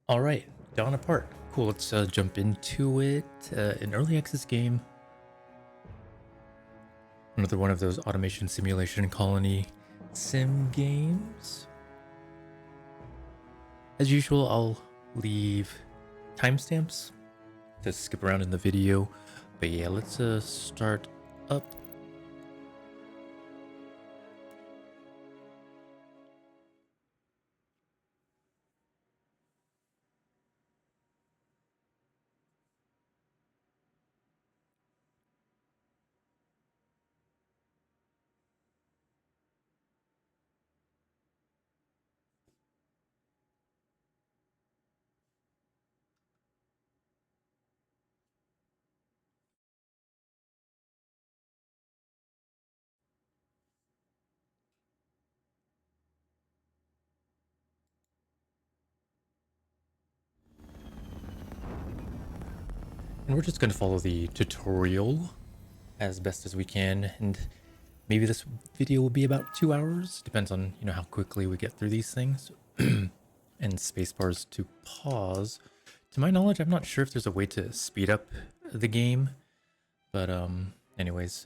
All right, Dawn Apart. Cool, let's jump into it. An early access game. Another one of those automation simulation colony sim games. As usual, I'll leave timestamps to skip around in the video. But yeah, let's start up. And we're just going to follow the tutorial as best as we can. And maybe this video will be about 2 hours. Depends on, how quickly we get through these things. And spacebars to pause. To my knowledge, I'm not sure if there's a way to speed up the game. But anyways,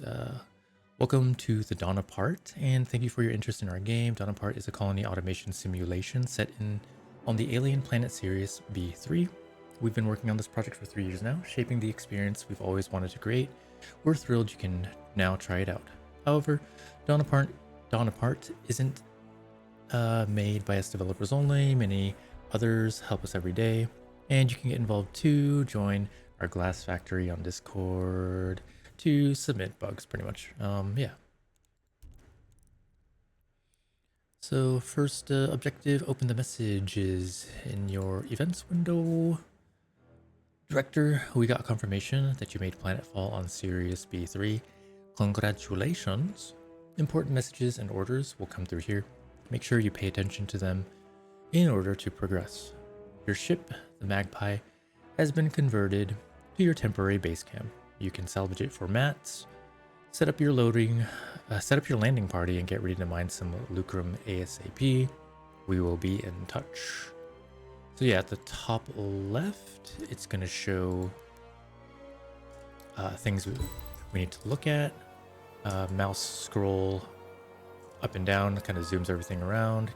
welcome to the Dawn Apart, and thank you for your interest in our game. Dawn Apart is a colony automation simulation set on the alien planet Sirius B3. We've been working on this project for 3 years now, shaping the experience we've always wanted to create. We're thrilled you can now try it out. However, Dawn Apart isn't made by us developers only. Many others help us every day, and you can get involved too. Join our glass factory on Discord to submit bugs, pretty much. Yeah. So first objective, open the messages in your events window. Director, we got confirmation that you made planetfall on Sirius B3. Congratulations. Important messages and orders will come through here. Make sure you pay attention to them in order to progress. Your ship, the Magpie, has been converted to your temporary base camp. You can salvage it for mats, set up your landing party, and get ready to mine some lucrum ASAP. We will be in touch. So yeah, at the top left, it's gonna show things we need to look at. Mouse scroll up and down, kind of zooms everything around.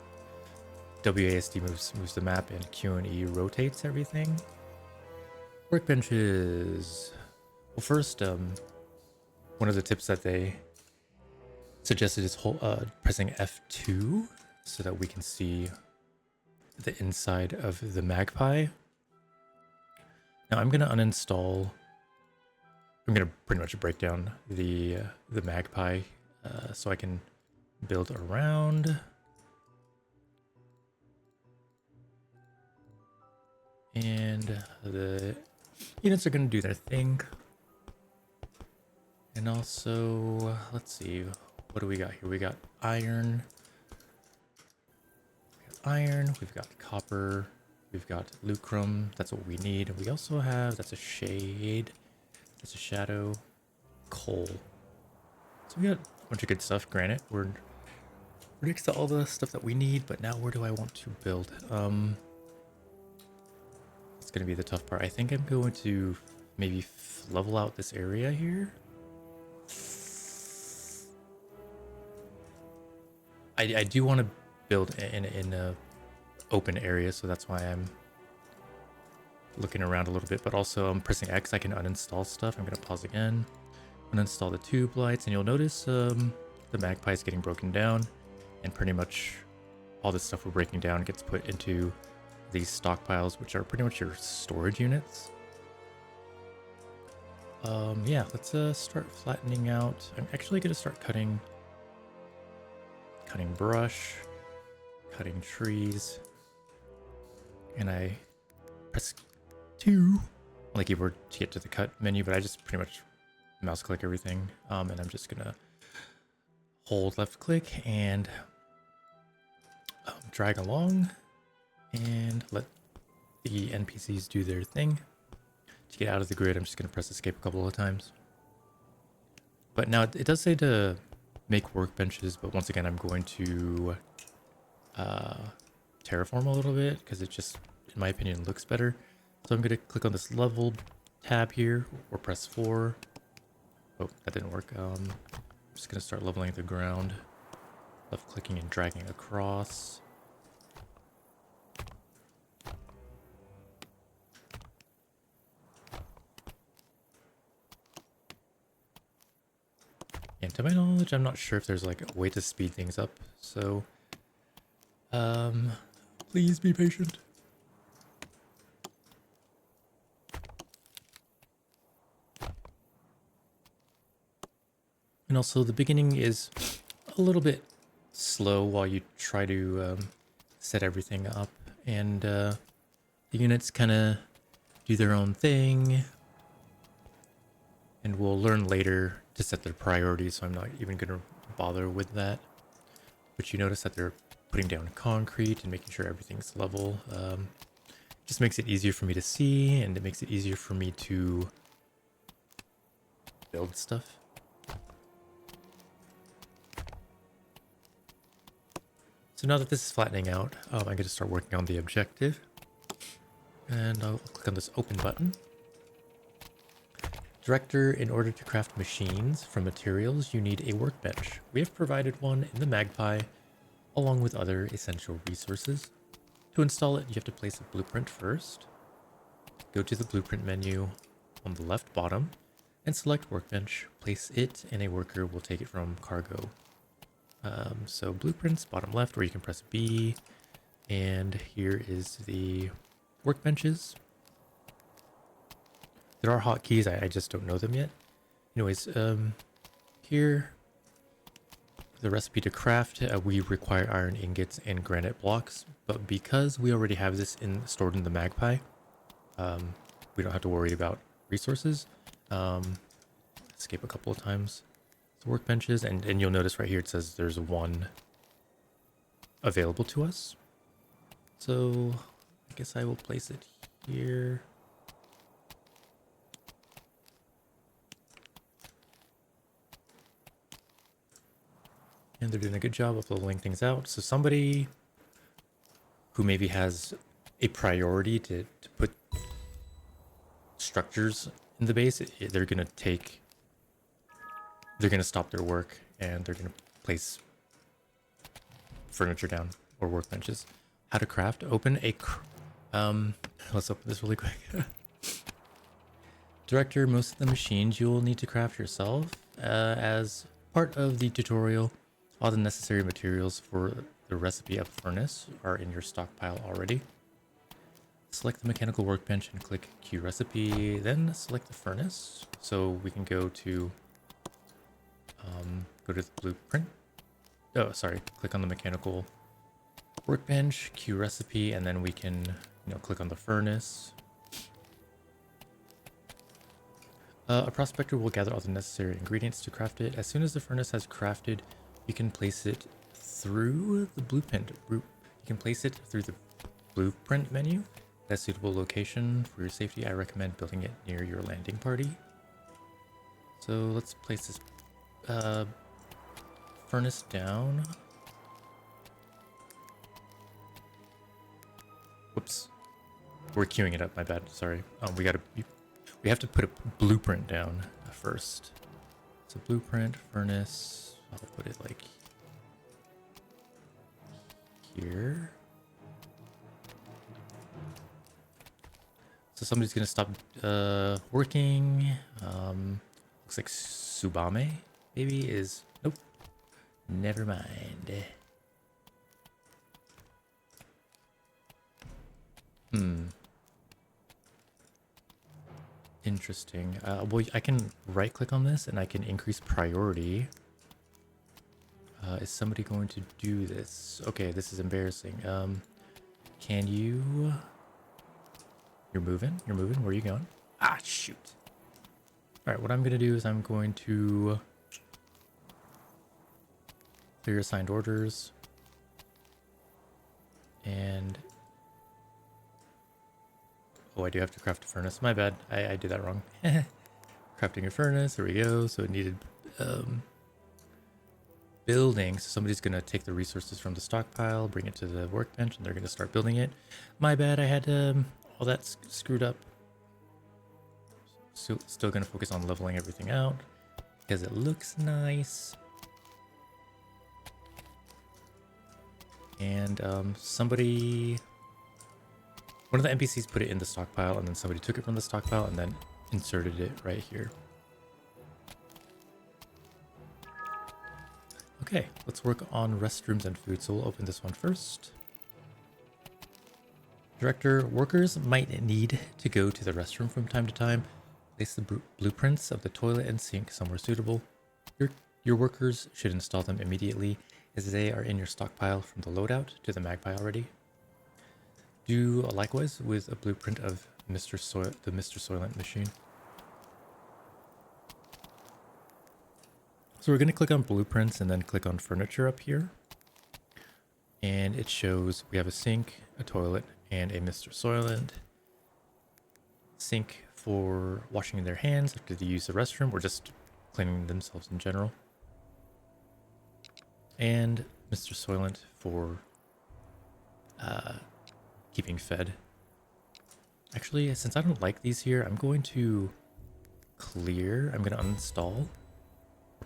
WASD moves the map, and Q and E rotates everything. Workbenches. Well, first, one of the tips that they suggested is pressing F2 so that we can see the inside of the Magpie. Now I'm gonna uninstall. I'm gonna pretty much break down the Magpie so I can build around. And the units are going to do their thing. And also, let's see, what do we got here? We got iron. We've got copper. We've got lucrum. That's what we need. And we also have, that's a shade. That's a shadow. Coal. So we got a bunch of good stuff. Granite. We're next to all the stuff that we need, but now where do I want to build? It's going to be the tough part. I think I'm going to maybe level out this area here. I do want to build in a open area, so that's why I'm looking around a little bit. But also I'm pressing X, I can uninstall stuff. I'm going to pause again, uninstall the tube lights, and you'll notice the Magpie is getting broken down, and pretty much all this stuff we're breaking down gets put into these stockpiles, which are pretty much your storage units. Yeah, let's start flattening out. I'm actually going to start cutting brush, cutting trees, and I press 2 on the keyboard to get to the cut menu, but I just pretty much mouse click everything, and I'm just gonna hold left click and drag along and let the NPCs do their thing. To get out of the grid, I'm just gonna press escape a couple of times. But now it does say to make workbenches, but once again, I'm going to terraform a little bit because it just in my opinion, looks better. So I'm going to click on this level tab here, or press 4. Oh, that didn't work. I'm just going to start leveling the ground. Left clicking and dragging across. And to my knowledge, I'm not sure if there's like a way to speed things up. So, please be patient. And also the beginning is a little bit slow while you try to set everything up, and the units kind of do their own thing, and we'll learn later to set their priorities, so I'm not even going to bother with that. But you notice that they're putting down concrete and making sure everything's level. Just makes it easier for me to see, and it makes it easier for me to build stuff. So now that this is flattening out, I'm going to start working on the objective. And I'll click on this open button. Director, in order to craft machines from materials, you need a workbench. We have provided one in the Magpie, along with other essential resources. To install it, you have to place a blueprint first. Go to the blueprint menu on the left bottom and select workbench. Place it, and a worker will take it from cargo. So blueprints, bottom left, where you can press B, and here is the workbenches. There are hotkeys, I just don't know them yet. Anyways, here, the recipe to craft, we require iron ingots and granite blocks, but because we already have this stored in the Magpie, we don't have to worry about resources. Escape a couple of times. Workbenches, and you'll notice right here it says there's one available to us. So I guess I will place it here. And they're doing a good job of leveling things out. So somebody who maybe has a priority to put structures in the base, they're going to stop their work and they're going to place furniture down or workbenches. How to craft? Open a... let's open this really quick. Director, most of the machines you will need to craft yourself. As part of the tutorial, all the necessary materials for the recipe of furnace are in your stockpile already. Select the mechanical workbench and click Q recipe, then select the furnace. So we can go to the blueprint. Oh, sorry. Click on the mechanical workbench, Q recipe, and then we can, click on the furnace. A prospector will gather all the necessary ingredients to craft it. As soon as the furnace has crafted, you can place it through the blueprint. You can place it through the blueprint menu. At a suitable location for your safety, I recommend building it near your landing party. So let's place this furnace down. Whoops. We're queuing it up, my bad, sorry. We have to put a blueprint down first. So blueprint, furnace, I'll put it like here. So somebody's gonna stop working. Looks like Subame maybe is, nope, never mind. Interesting. Well, I can right click on this and I can increase priority. Is somebody going to do this? Okay, this is embarrassing. Can you... You're moving? You're moving? Where are you going? Ah, shoot. Alright, what I'm going to do is I'm going to clear assigned orders. And... Oh, I do have to craft a furnace. My bad. I did that wrong. Crafting a furnace. There we go. So it needed building. So somebody's gonna take the resources from the stockpile, bring it to the workbench, and they're gonna start building it. My bad, I had all that screwed up. So still gonna focus on leveling everything out because it looks nice. And one of the NPCs put it in the stockpile, and then somebody took it from the stockpile and then inserted it right here. Okay, let's work on restrooms and food. So we'll open this one first. Director, workers might need to go to the restroom from time to time. Place the blueprints of the toilet and sink somewhere suitable. Your workers should install them immediately, as they are in your stockpile from the loadout to the magpie already. Do likewise with a blueprint of the Mr. Soylent machine. So we're going to click on blueprints and then click on furniture up here. And it shows we have a sink, a toilet, and a Mr. Soylent. Sink for washing their hands after they use the restroom or just cleaning themselves in general. And Mr. Soylent for keeping fed. Actually, since I don't like these here, I'm going to clear. I'm going to uninstall.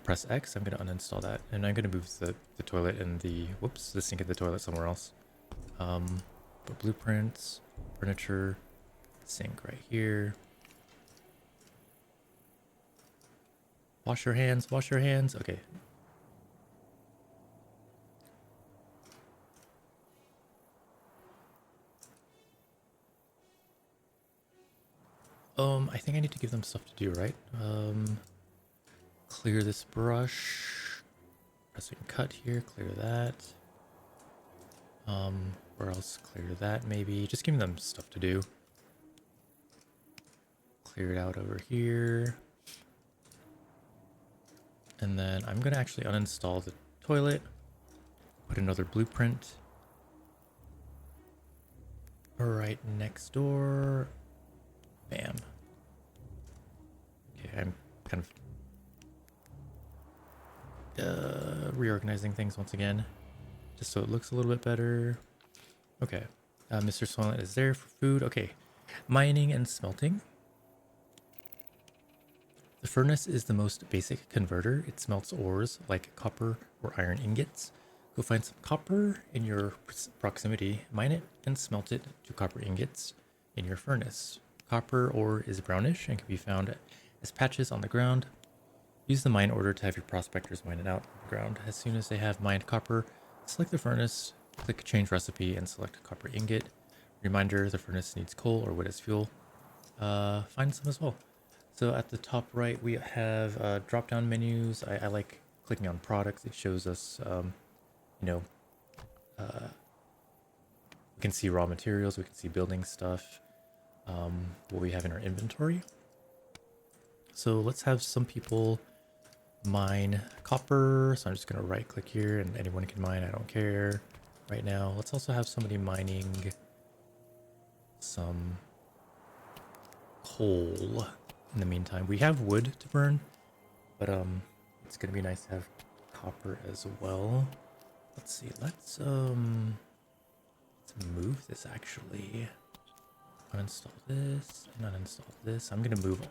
Press X. I'm going to uninstall that, and I'm going to move the toilet and the sink and the toilet somewhere else. But blueprints, furniture, sink right here. Wash your hands. Wash your hands. Okay. I think I need to give them stuff to do, right? Clear this brush. Pressing cut here, clear that. Where else? Clear that maybe. Just giving them stuff to do. Clear it out over here. And then I'm gonna actually uninstall the toilet. Put another blueprint. Right next door. Bam. Okay, I'm kind of reorganizing things once again, just so it looks a little bit better. Okay, Mr. Soylent is there for food. Okay, mining and smelting. The furnace is the most basic converter. It smelts ores like copper or iron ingots. Go find some copper in your proximity, mine it, and smelt it to copper ingots in your furnace. Copper ore is brownish and can be found as patches on the ground. Use the mine order to have your prospectors mine it out on the ground. As soon as they have mined copper, select the furnace, click change recipe, and select copper ingot. Reminder, the furnace needs coal or wood as fuel. Find some as well. So at the top right, we have drop-down menus. I like clicking on products. It shows us, we can see raw materials, we can see building stuff, what we have in our inventory. So let's have some people mine copper. So I'm just going to right click here and anyone can mine. I don't care right now. Let's also have somebody mining some coal in the meantime. We have wood to burn, but it's going to be nice to have copper as well. Let's see. Let's move this actually. Uninstall this and uninstall this. I'm going to move on.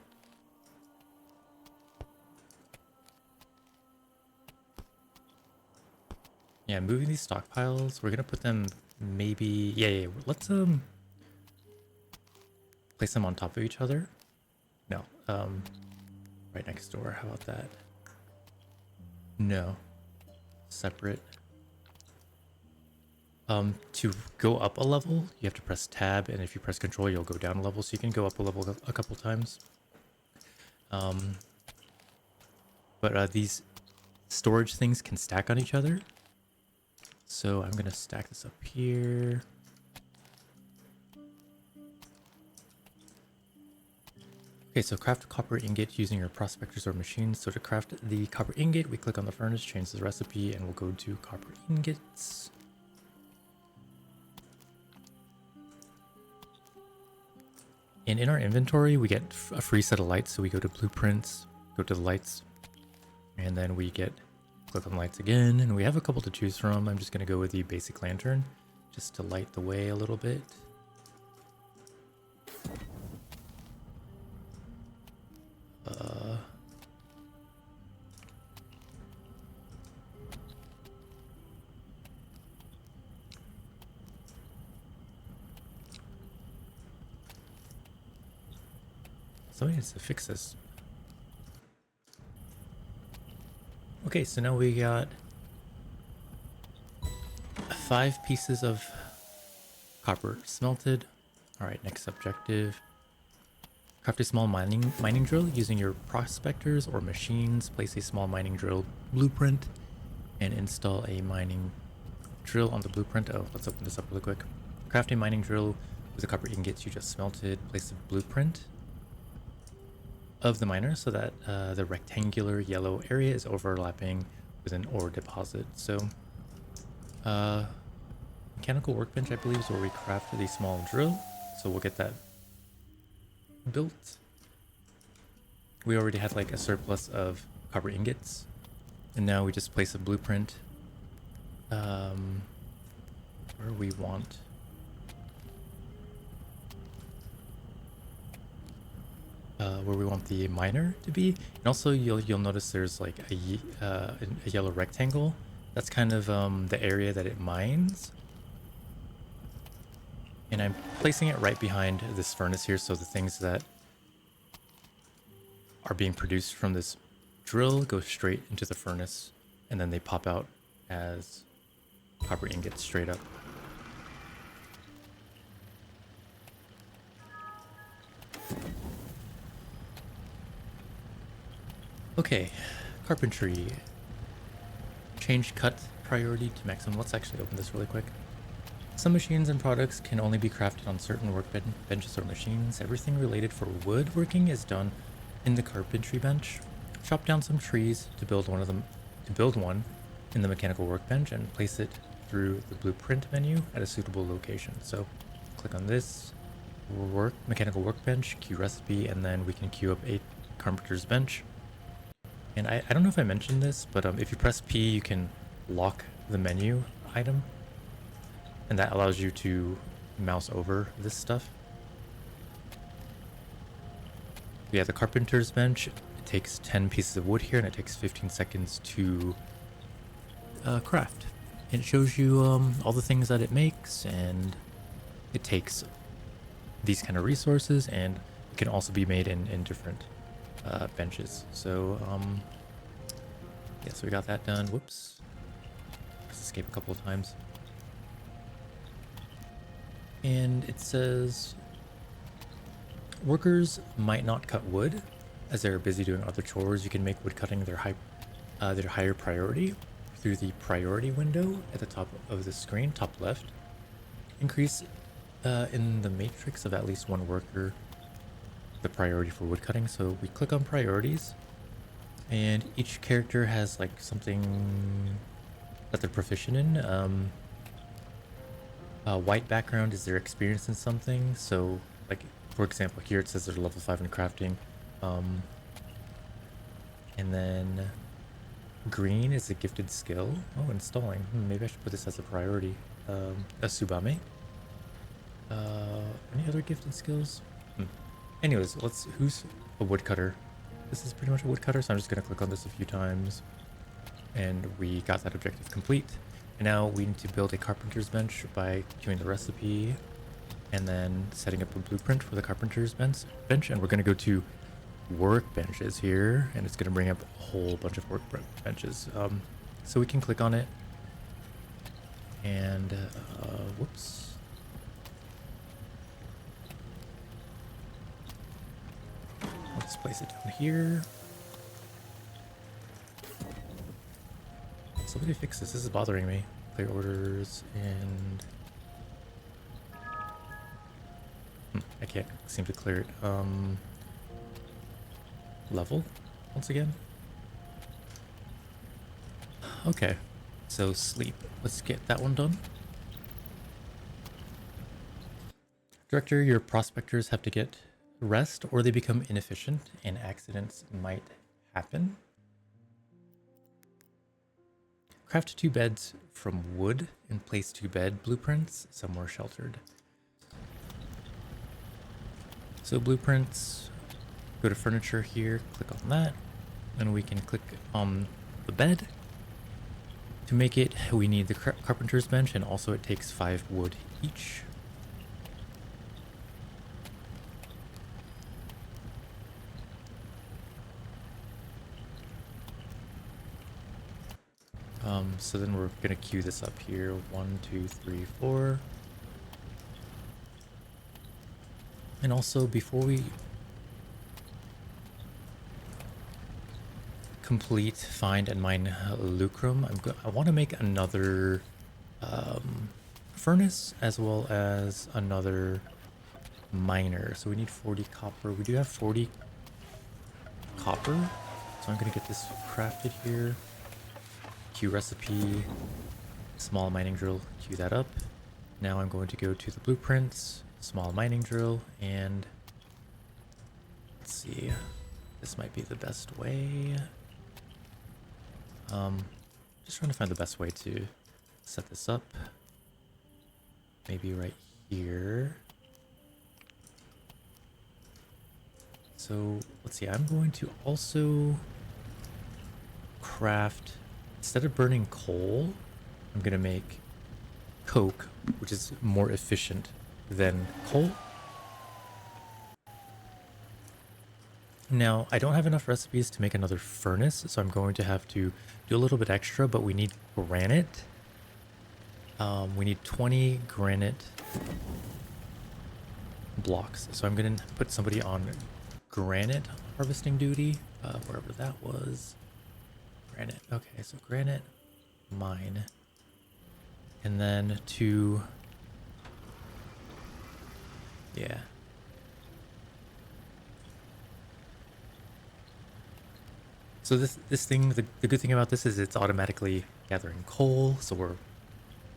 Yeah, moving these stockpiles, we're gonna put them maybe, yeah, let's place them on top of each other. No, right next door, how about that? No, separate. To go up a level, you have to press tab, and if you press control, you'll go down a level, so you can go up a level a couple times. But these storage things can stack on each other. So I'm gonna stack this up here. Okay, so craft copper ingot using your prospectors or machines. So to craft the copper ingot, we click on the furnace, change the recipe, and we'll go to copper ingots. And in our inventory, we get a free set of lights. So we go to blueprints, go to the lights, and then we get Click on lights again, and we have a couple to choose from. I'm just going to go with the basic lantern, just to light the way a little bit. Somebody needs to fix this. Okay, so now we got 5 pieces of copper smelted. All right, next objective. Craft a small mining drill using your prospectors or machines. Place a small mining drill blueprint and install a mining drill on the blueprint. Oh, let's open this up really quick. Craft a mining drill with the copper ingots you just smelted. Place a blueprint of the miner so that the rectangular yellow area is overlapping with an ore deposit. So mechanical workbench, I believe, is where we crafted the small drill. So we'll get that built. We already had like a surplus of copper ingots, and now we just place a blueprint where we want. Where we want the miner to be, and also you'll notice there's like a yellow rectangle. That's kind of the area that it mines, and I'm placing it right behind this furnace here, so the things that are being produced from this drill go straight into the furnace, and then they pop out as copper ingots straight up. Okay, carpentry. Change cut priority to maximum. Let's actually open this really quick. Some machines and products can only be crafted on certain workbenches or machines. Everything related for woodworking is done in the carpentry bench. Chop down some trees to build one in the mechanical workbench and place it through the blueprint menu at a suitable location. So click on this mechanical workbench, queue recipe, and then we can queue up a carpenter's bench. And I don't know if I mentioned this, but if you press P, you can lock the menu item, and that allows you to mouse over this stuff. Yeah, the carpenter's bench, it takes 10 pieces of wood here, and it takes 15 seconds to craft. It shows you all the things that it makes, and it takes these kind of resources, and it can also be made in different benches. So yeah, so we got that done. Whoops, let's escape a couple of times. And it says workers might not cut wood as they're busy doing other chores. You can make wood cutting their higher priority through the priority window at the top of the screen, top left. Increase in the matrix of at least one worker the priority for wood cutting. So we click on priorities, and each character has like something that they're proficient in. White background is their experience in something. So like, for example, here it says they're level 5 in crafting. And then green is a gifted skill. Oh, installing. Maybe I should put this as a priority. A Subame. Any other gifted skills? Anyways, who's a woodcutter? This is pretty much a woodcutter, so I'm just gonna click on this a few times. And we got that objective complete. And now we need to build a carpenter's bench by queuing the recipe and then setting up a blueprint for the carpenter's bench. And we're gonna go to workbenches here, and it's gonna bring up a whole bunch of workbenches. So we can click on it, and whoops. Let's place it down here. Somebody fix this. This is bothering me. Clear orders and I can't seem to clear it. Level once again. Okay, so sleep. Let's get that one done. Director, your prospectors have to get rest or they become inefficient and accidents might happen. Craft 2 beds from wood and place 2 bed blueprints somewhere sheltered. So blueprints, go to furniture here, click on that, and we can click on the bed. To make it, we need the carpenter's bench, and also it takes 5 wood each. So then we're gonna queue this up here. 1, 2, 3, 4. And also, before we complete find and mine lucrum, I want to make another furnace as well as another miner. So we need 40 copper. We do have 40 copper, so I'm gonna get this crafted here. Queue recipe, small mining drill, queue that up. Now I'm going to go to the blueprints, small mining drill, and let's see, this might be the best way. Just trying to find the best way to set this up. Maybe right here. So let's see, I'm going to also craft, instead of burning coal, I'm gonna make coke, which is more efficient than coal. Now, I don't have enough recipes to make another furnace, so I'm going to have to do a little bit extra, but we need granite. We need 20 granite blocks. So I'm gonna put somebody on granite harvesting duty, wherever that was. Granite. Okay, so granite, mine. And then to... yeah. So this thing, the good thing about this is it's automatically gathering coal, so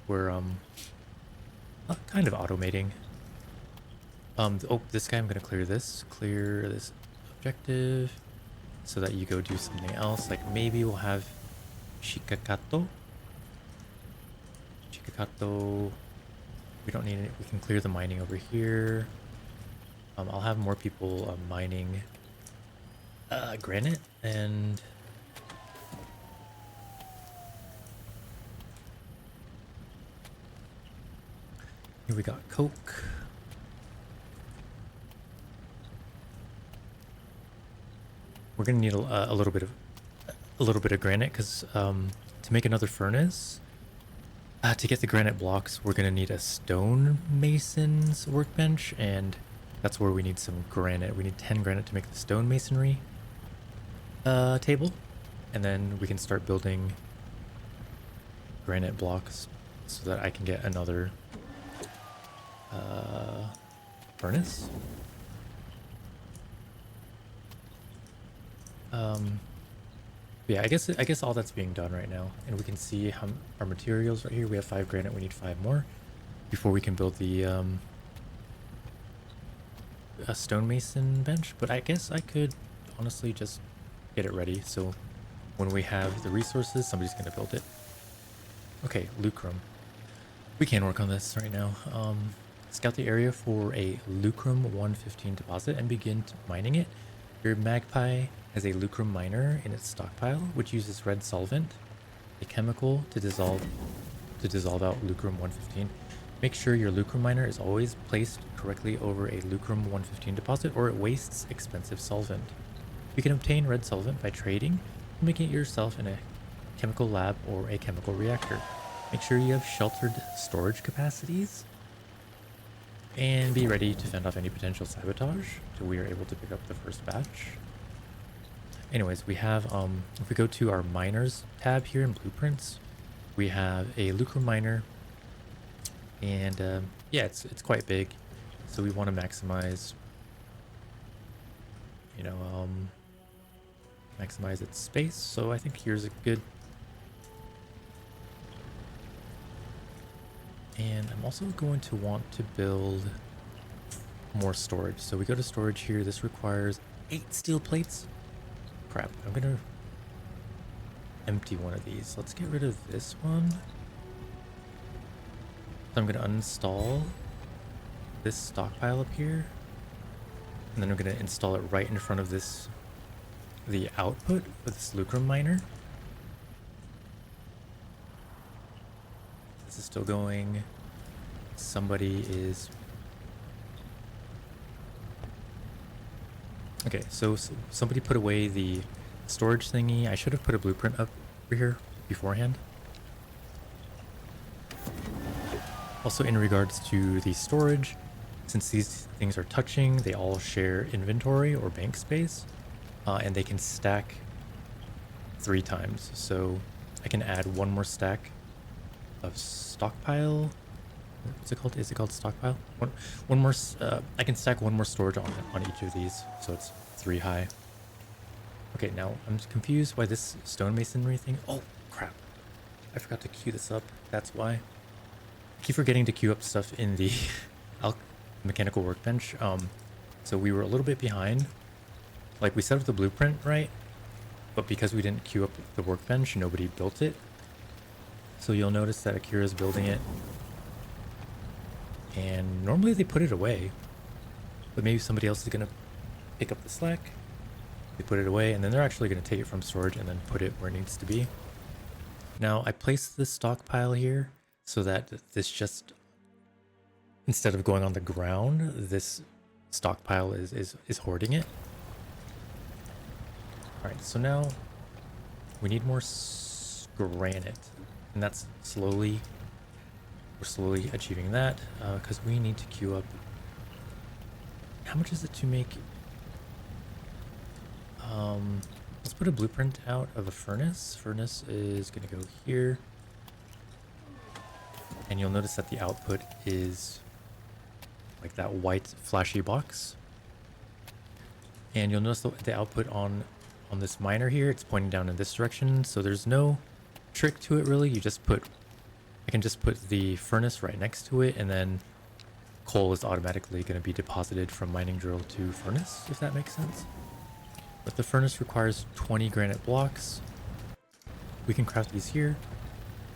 we're kind of automating. Oh, this guy, I'm gonna clear this objective so that you go do something else. Like maybe we'll have Shikakato. We don't need it. We can clear the mining over here. I'll have more people mining granite, and here we got coke. We're gonna need a little bit of granite because to make another furnace, to get the granite blocks, we're gonna need a stone mason's workbench, and that's where we need some granite. We need 10 granite to make the stone masonry table, and then we can start building granite blocks so that I can get another furnace. Yeah, I guess all that's being done right now, and we can see how our materials right here. We have 5 granite. We need 5 more before we can build the a stonemason bench. But I guess I could honestly just get it ready, so when we have the resources, somebody's gonna build it. Okay, lucrum. We can work on this right now. Scout the area for a lucrum 115 deposit and begin mining it. Your magpie has a lucrum miner in its stockpile, which uses red solvent, a chemical to dissolve out lucrum 115. Make sure your lucrum miner is always placed correctly over a lucrum 115 deposit, or it wastes expensive solvent. You can obtain red solvent by trading, making it yourself in a chemical lab or a chemical reactor. Make sure you have sheltered storage capacities, and be ready to fend off any potential sabotage till we are able to pick up the first batch. Anyways, we have, if we go to our miners tab here in blueprints, we have a lucrum miner, and yeah, it's quite big, so we want to maximize, you know, maximize its space. So I think here's a good, and I'm also going to want to build more storage. So we go to storage here. This requires 8 steel plates. Crap, I'm gonna empty one of these. Let's get rid of this one. So I'm going to uninstall this stockpile up here. And then I'm going to install it right in front of this, the output of this lucrum miner. This is still going. Somebody is... Okay, so somebody put away the storage thingy. I should have put a blueprint up over here beforehand. Also, in regards to the storage, since these things are touching, they all share inventory or bank space, and they can stack 3 times. So I can add 1 more stack of stockpile. What's it called? Is it called stockpile? One more. I can stack 1 more storage on each of these, so it's 3 high. Okay, now I'm confused by this stonemasonry thing. Oh crap! I forgot to queue this up. That's why. I keep forgetting to queue up stuff in the mechanical workbench. So we were a little bit behind. Like, we set up the blueprint right, but because we didn't queue up the workbench, nobody built it. So you'll notice that Akira's building it. And normally they put it away, but maybe somebody else is going to pick up the slack. They put it away, and then they're actually going to take it from storage and then put it where it needs to be. Now, I placed this stockpile here so that this just, instead of going on the ground, this stockpile is hoarding it. All right, so now we need more granite, and that's slowly... We're slowly achieving that because we need to queue up. How much is it to make? Let's put a blueprint out of a furnace. Furnace is going to go here. And you'll notice that the output is like that white flashy box. And you'll notice the output on this miner here, it's pointing down in this direction. So there's no trick to it really. You just put... I can just put the furnace right next to it, and then coal is automatically going to be deposited from mining drill to furnace, if that makes sense. But the furnace requires 20 granite blocks. We can craft these here.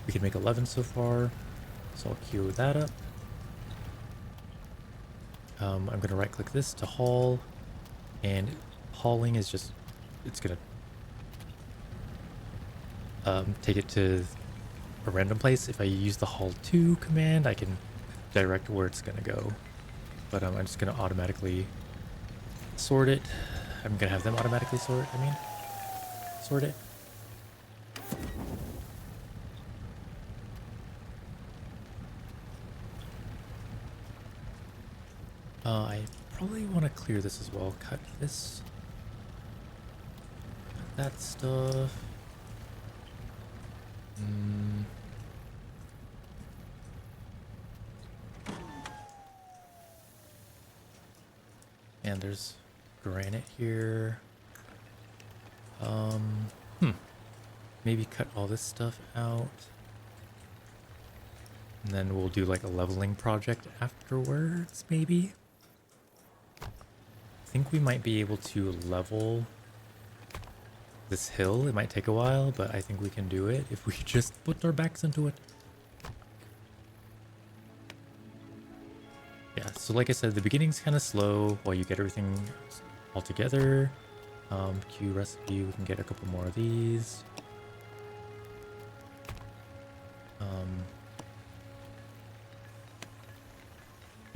We can make 11 so far, so I'll queue that up. I'm going to right click this to haul, and hauling is just, it's going to take it to a random place. If I use the haul to command, I can direct where it's going to go. But I'm just going to automatically sort it. I'm going to have them automatically sort it. I probably want to clear this as well. Cut this. Cut that stuff. And there's granite here. Maybe cut all this stuff out. And then we'll do like a leveling project afterwards, maybe. I think we might be able to level this hill. It might take a while, but I think we can do it if we just put our backs into it. Yeah, so like I said, the beginning's kind of slow while you get everything all together. Q recipe, we can get a couple more of these.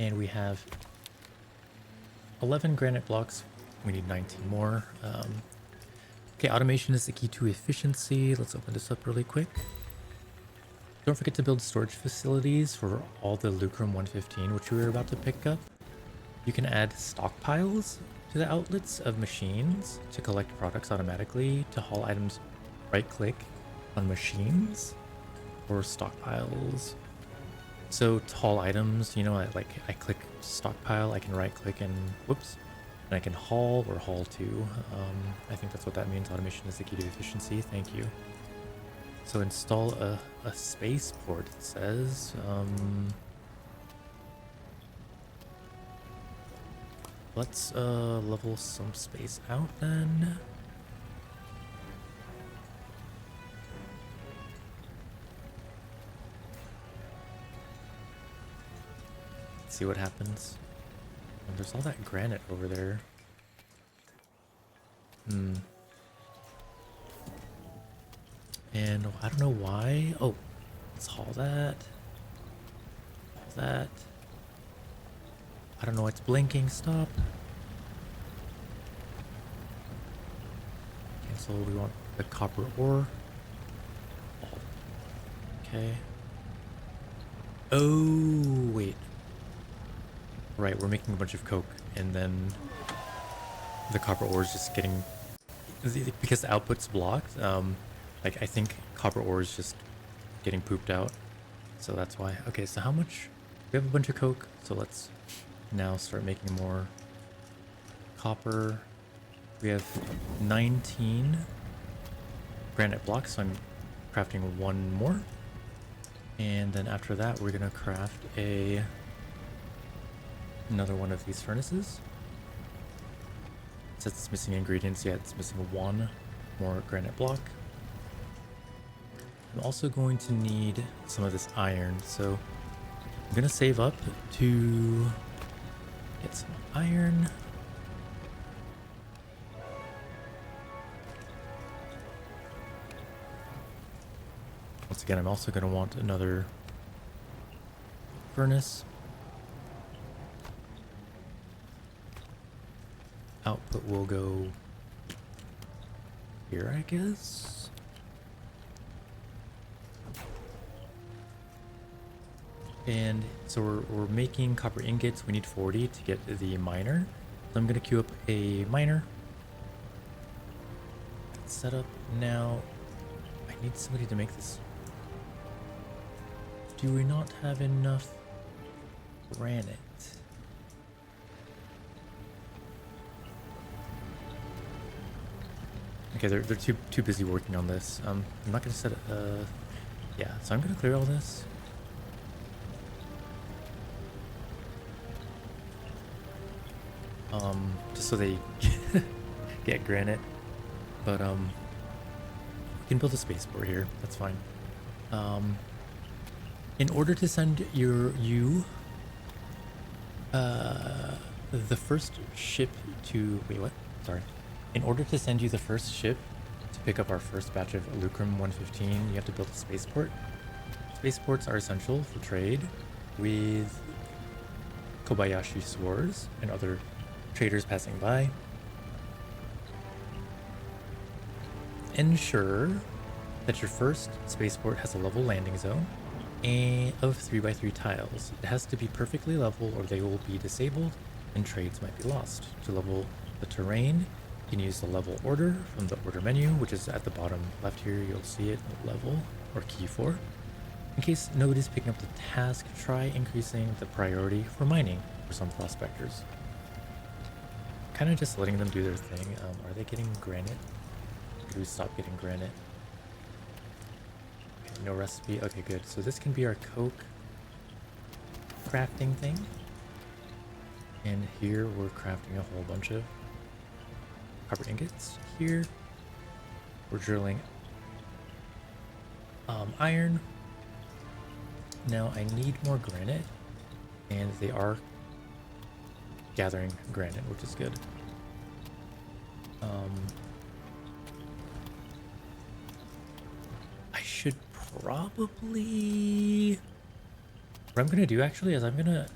And we have 11 granite blocks. We need 19 more. Okay, automation is the key to efficiency. Let's open this up really quick. Don't forget to build storage facilities for all the Lucrum 115, which we were about to pick up. You can add stockpiles to the outlets of machines to collect products automatically. To haul items, right-click on machines or stockpiles. So to haul items, you know, I click stockpile, I can right-click and whoops, and I can haul or haul to. I think that's what that means. Automation is the key to efficiency. Thank you. So install a spaceport, it says. Let's level some space out then. Let's see what happens. And there's all that granite over there. And I don't know why. Oh, let's haul that. Haul that. I don't know, it's blinking. Stop. Cancel. We want the copper ore. Okay. Oh, wait. Right, we're making a bunch of coke, and then the copper ore is just getting, because the output's blocked. Like I think copper ore is just getting pooped out, so that's why. Okay, so how much? We have a bunch of coke, so let's now start making more copper. We have 19 granite blocks, so I'm crafting one more. And then after that, we're gonna craft another one of these furnaces. It says it's missing ingredients. Yeah, it's missing one more granite block. I'm also going to need some of this iron, so I'm gonna save up to get some iron. Once again, I'm also going to want another furnace. Output will go here, I guess. And so we're making copper ingots. We need 40 to get the miner. So I'm going to queue up a miner. Set up now. I need somebody to make this. Do we not have enough granite? Okay, they're too busy working on this. I'm not gonna set yeah, so I'm gonna clear all this. Just so they get granite. But we can build a spaceport here. That's fine. In order to send the first ship to in order to send you the first ship to pick up our first batch of Lucrum 115, you have to build a spaceport. Spaceports are essential for trade with Kobayashi stores and other traders passing by. Ensure that your first spaceport has a level landing zone and of 3x3 tiles. It has to be perfectly level or they will be disabled and trades might be lost. To level the terrain, you can use the level order from the order menu, which is at the bottom left here. You'll see it, level or key 4. In case nobody's picking up the task, try increasing the priority for mining for some prospectors. Kind of just letting them do their thing. Are they getting granite? Or do we stop getting granite? Okay, no recipe. Okay, good. So this can be our coke crafting thing. And here we're crafting a whole bunch of copper ingots. Here we're drilling iron. Now I need more granite, and they are gathering granite, which is good. I should probably... What I'm gonna do actually is I'm gonna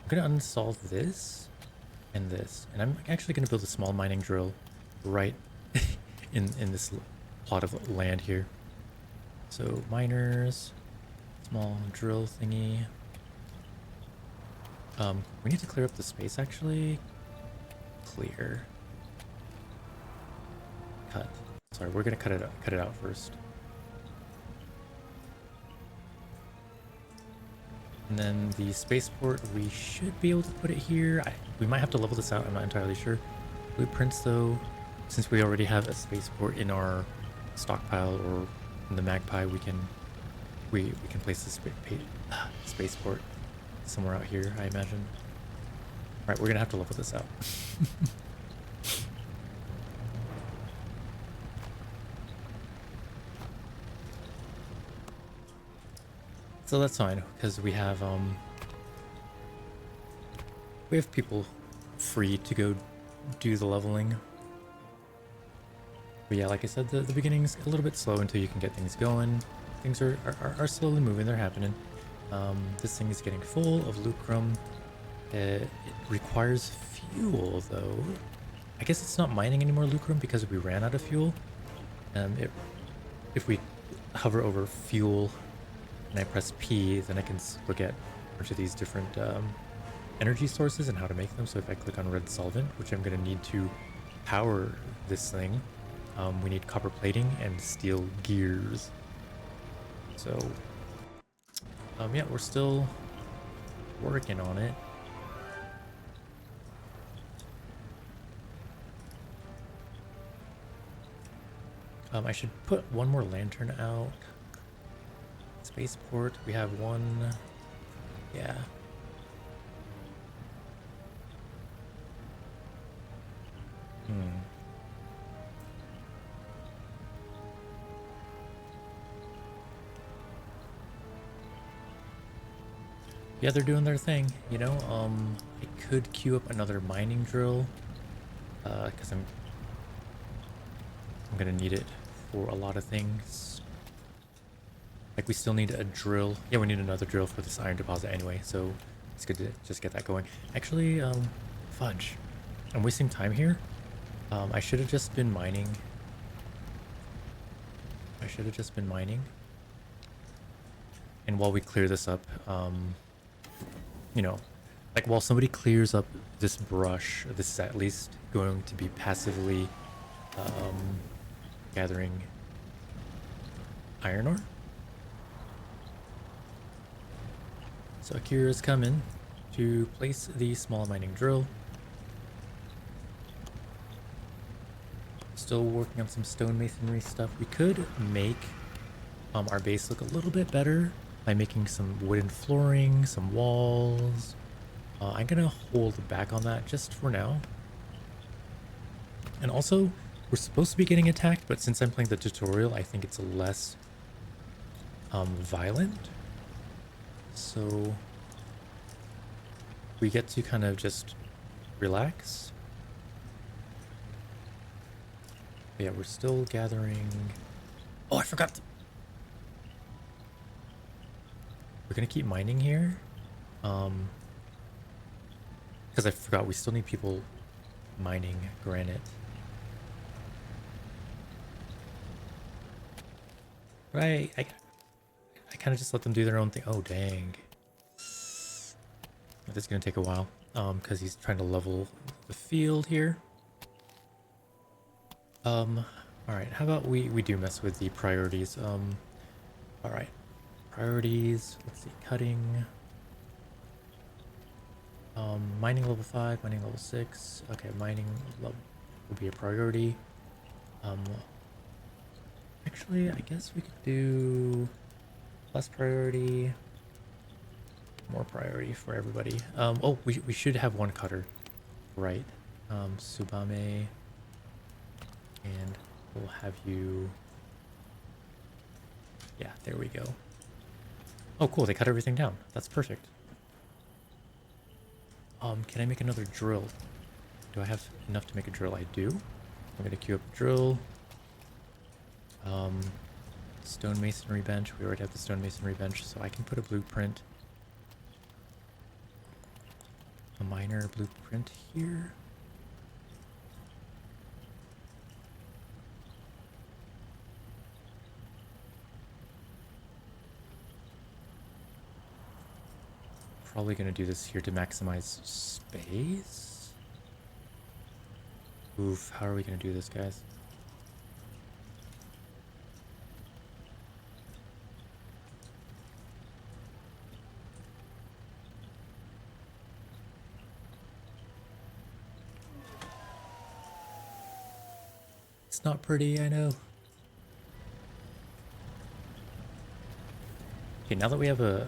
uninstall this and this, and I'm actually gonna build a small mining drill right in this plot of land here. So miners, small drill thingy. We need to clear up the space actually. Clear. Cut. Sorry, we're gonna cut it out first. And then the spaceport, we should be able to put it here. We might have to level this out, I'm not entirely sure. Blueprints though, since we already have a spaceport in our stockpile or in the Magpie, we can place the spaceport somewhere out here, I imagine. Alright, we're gonna have to level this out. So that's fine, because we have we have people free to go do the leveling. But yeah, like I said, the beginning's a little bit slow until you can get things going. Things are slowly moving, they're happening. This thing is getting full of lucrum. It requires fuel though. I guess it's not mining anymore lucrum because we ran out of fuel. If we hover over fuel and I press P, then I can look at a bunch of these different energy sources and how to make them. So if I click on red solvent, which I'm going to need to power this thing, we need copper plating and steel gears. So yeah, we're still working on it. I should put one more lantern out. Spaceport, we have one. Yeah. Yeah, they're doing their thing, you know. I could queue up another mining drill, because I'm gonna need it for a lot of things. Like we still need a drill. Yeah, we need another drill for this iron deposit anyway, so it's good to just get that going. Actually, fudge. I'm wasting time here. I should have just been mining. And while we clear this up, you know, like while somebody clears up this brush, this is at least going to be passively gathering iron ore. So Akira's coming to place the small mining drill. Still working on some stonemasonry stuff. We could make our base look a little bit better by making some wooden flooring, some walls. I'm gonna hold back on that just for now. And also, we're supposed to be getting attacked, but since I'm playing the tutorial, I think it's less violent. So we get to kind of just relax. But yeah, we're still gathering. Oh, I forgot. We're gonna keep mining here. Because I forgot we still need people mining granite. Right, I kind of just let them do their own thing. Oh, dang. This is gonna take a while. Because he's trying to level the field here. Alright, how about we do mess with the priorities. Alright. Priorities, let's see, cutting. Mining level 5, mining level 6. Okay, mining level will be a priority. Actually, I guess we could do less priority, more priority for everybody. Oh, we should have one cutter, right? Subame, and we'll have you. Yeah, there we go. Oh, cool, they cut everything down. That's perfect. Can I make another drill? Do I have enough to make a drill? I do. I'm gonna queue up a drill. Stone masonry bench. We already have the stone masonry bench, so I can put a blueprint. A minor blueprint here. Probably gonna do this here to maximize space. Oof, how are we gonna do this, guys? It's not pretty, I know. Okay, now that we have a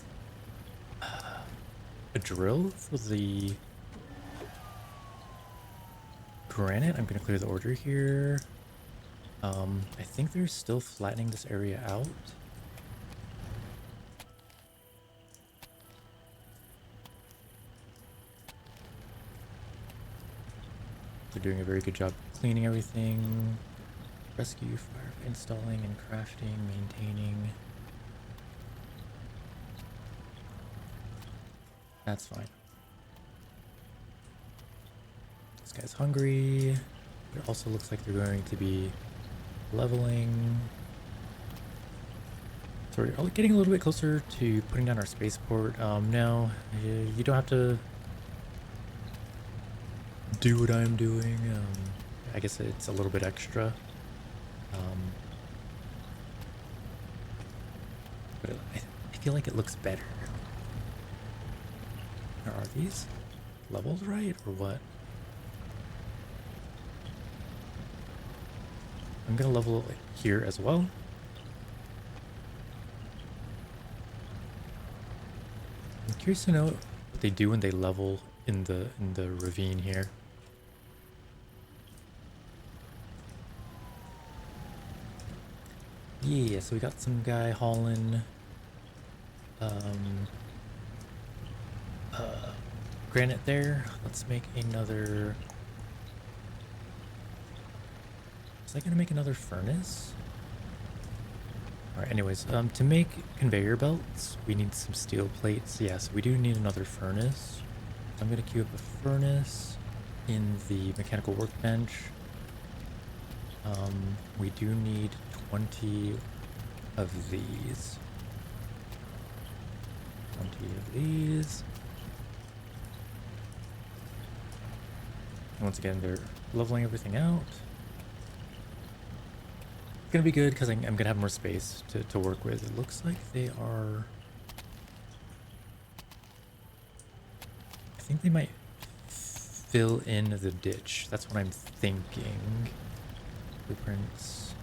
drill for the granite, I'm gonna clear the order here. I think they're still flattening this area out. are doing a very good job cleaning everything. Rescue, fire, installing and crafting, maintaining. That's fine. This guy's hungry. It also looks like they're going to be leveling. So we're getting a little bit closer to putting down our spaceport. Now, you don't have to do what I'm doing. I guess it's a little bit extra. But I feel like it looks better. Or are these levels right, or what? I'm gonna level it here as well. I'm curious to know what they do when they level in the ravine here. Yeah, so we got some guy hauling granite there. Let's make another. Is that gonna make another furnace? Alright, anyways, to make conveyor belts, we need some steel plates. Yeah, so we do need another furnace. I'm gonna queue up a furnace in the mechanical workbench. We do need 20 of these. 20 of these. And once again, they're leveling everything out. It's gonna be good because I'm gonna have more space to work with. It looks like they are. I think they might fill in the ditch. That's what I'm thinking. Blueprints.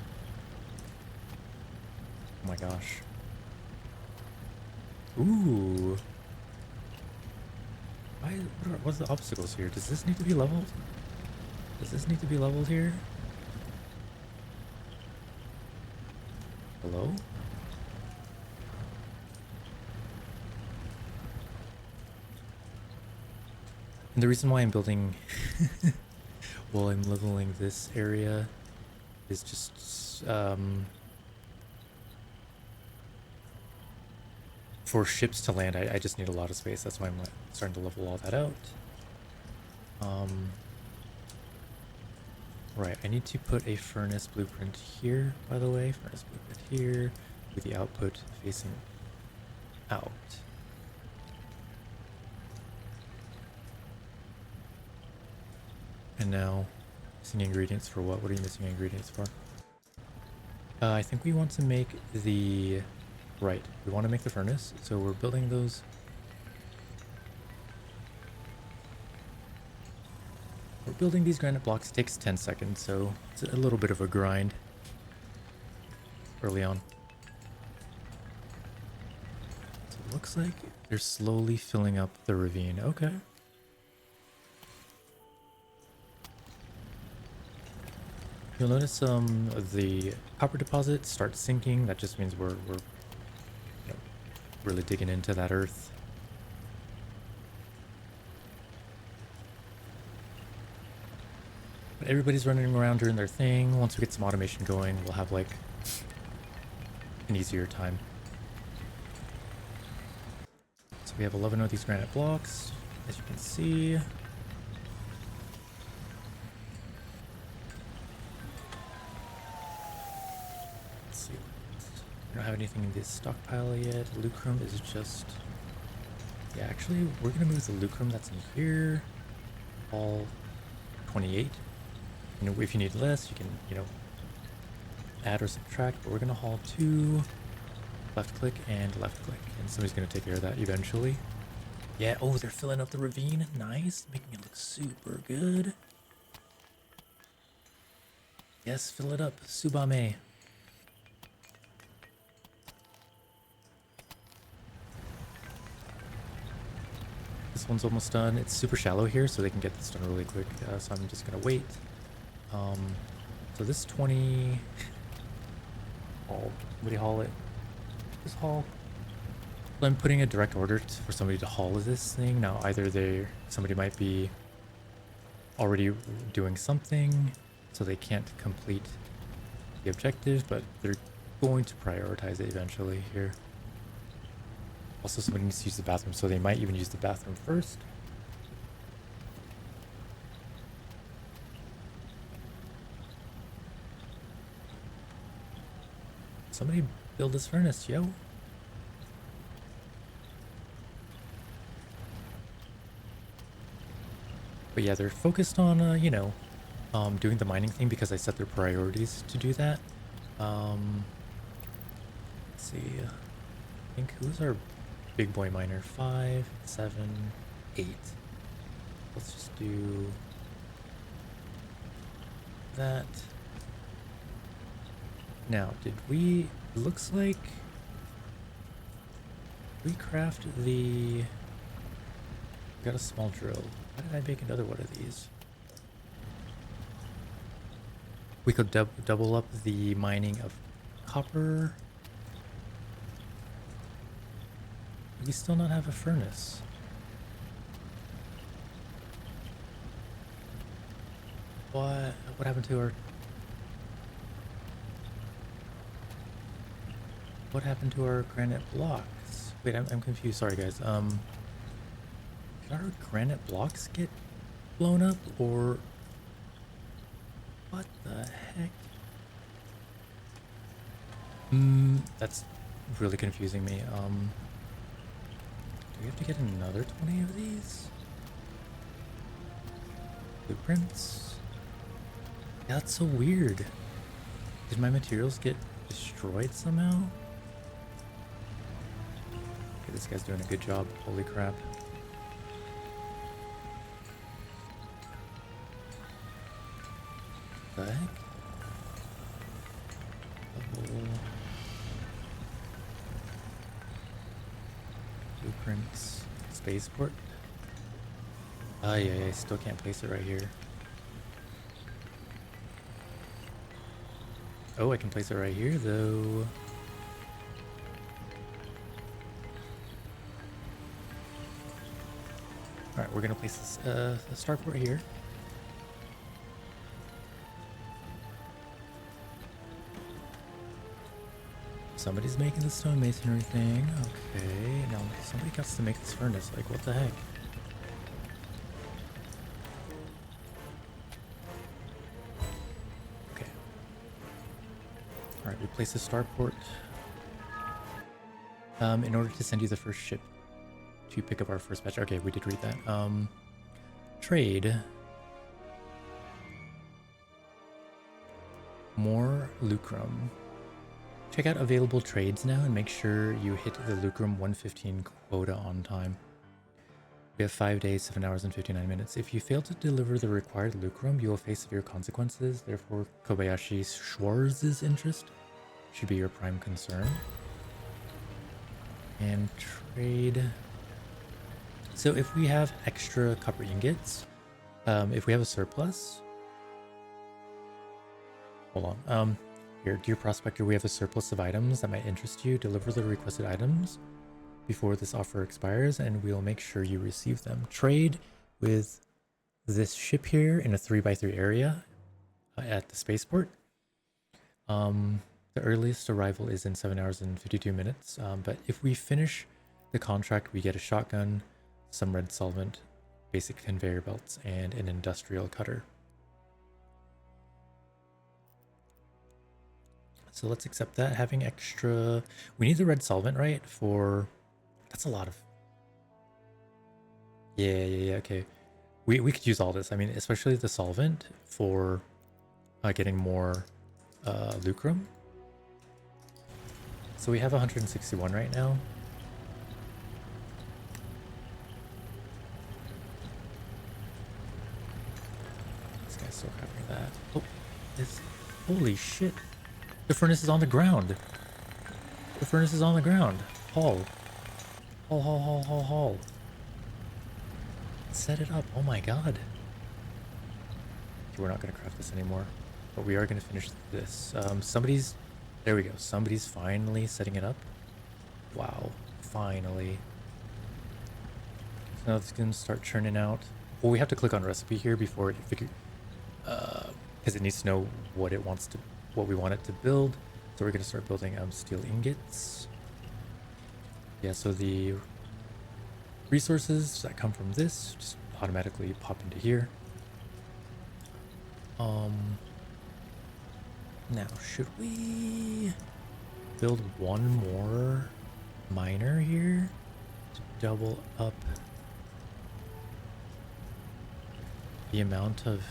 Oh my gosh. Ooh. What's the obstacles here? Does this need to be leveled? Does this need to be leveled here? Hello? And the reason why I'm building while I'm leveling this area is just for ships to land. I just need a lot of space. That's why I'm starting to level all that out. Right, I need to put a furnace blueprint here, by the way. Furnace blueprint here with the output facing out. And now, missing ingredients for what? What are you missing ingredients for? I think we want to make the... Right, we want to make the furnace, so we're building those. We're building these granite blocks. It takes 10 seconds, so it's a little bit of a grind early on. So it looks like they're slowly filling up the ravine. Okay. You'll notice the copper deposits start sinking. That just means we're you know, really digging into that earth. But everybody's running around doing their thing. Once we get some automation going, we'll have like an easier time. So we have 11 of these granite blocks, as you can see. Let's see. We don't have anything in this stockpile yet. Lucrum is just... Yeah, actually, we're going to move the lucrum that's in here. All 28. You know, if you need less, you can, you know, add or subtract, but we're going to haul 2, left click and left click, and somebody's going to take care of that eventually. Yeah, oh, they're filling up the ravine. Nice, making it look super good. Yes, fill it up. Subame. This one's almost done. It's super shallow here, so they can get this done really quick. So I'm just going to wait. So this 20... haul. Somebody haul it. Just haul. So I'm putting a direct order for somebody to haul this thing. Now, either somebody might be already doing something, so they can't complete the objective, but they're going to prioritize it eventually here. Also, somebody needs to use the bathroom, so they might even use the bathroom first. Somebody build this furnace, yo. But yeah, they're focused on, you know, doing the mining thing because I set their priorities to do that. Let's see. I think who's our big boy miner? 5, 7, 8. Let's just do that. Now, did we... Looks like we craft the... We got a small drill. How did I make another one of these? We could double up the mining of copper. We still not have a furnace. What happened to our... What happened to our granite blocks? Wait, I'm confused. Sorry, guys. Did our granite blocks get blown up, or what the heck? That's really confusing me. Do we have to get another 20 of these? Blueprints? Yeah, that's so weird. Did my materials get destroyed somehow? Okay, this guy's doing a good job. Holy crap. The heck? Blueprints. Spaceport. Yeah, I still can't place it right here. Oh, I can place it right here, though. Alright, we're gonna place this starport here. Somebody's making the stonemasonry thing. Okay, now somebody got to make this furnace. Like, what the heck? Okay. Alright, we place the starport. In order to send you the first ship to pick up our first batch. Okay, we did read that. Trade. More lucrum. Check out available trades now and make sure you hit the lucrum 115 quota on time. We have 5 days, 7 hours, and 59 minutes. If you fail to deliver the required lucrum, you will face severe consequences. Therefore, Kobayashi Schwarz's interest should be your prime concern. And trade. So if we have extra copper ingots, if we have a surplus, hold on. Here, dear prospector, we have a surplus of items that might interest you. Deliver the requested items before this offer expires, and we'll make sure you receive them. Trade with this ship here in a 3x3 area at the spaceport. The earliest arrival is in 7 hours and 52 minutes, but if we finish the contract, we get a shotgun, some red solvent, basic conveyor belts, and an industrial cutter. So let's accept that. Having extra... We need the red solvent, right? For... That's a lot of... Yeah, okay. We could use all this. I mean, especially the solvent for getting more lucrum. So we have 161 right now. This guy's still crafting that. Oh, this... Holy shit. The furnace is on the ground. The furnace is on the ground. Haul. Haul. Set it up. Oh my god. Okay, we're not going to craft this anymore. But we are going to finish this. Somebody's... There we go. Somebody's finally setting it up. Wow. Finally. So now it's going to start churning out Well, we have to click on recipe here before it figure, because it needs to know what it wants to, what we want it to build. So we're gonna start building steel ingots. Yeah, so the resources that come from this just automatically pop into here. Now should we build one more miner here to double up the amount of...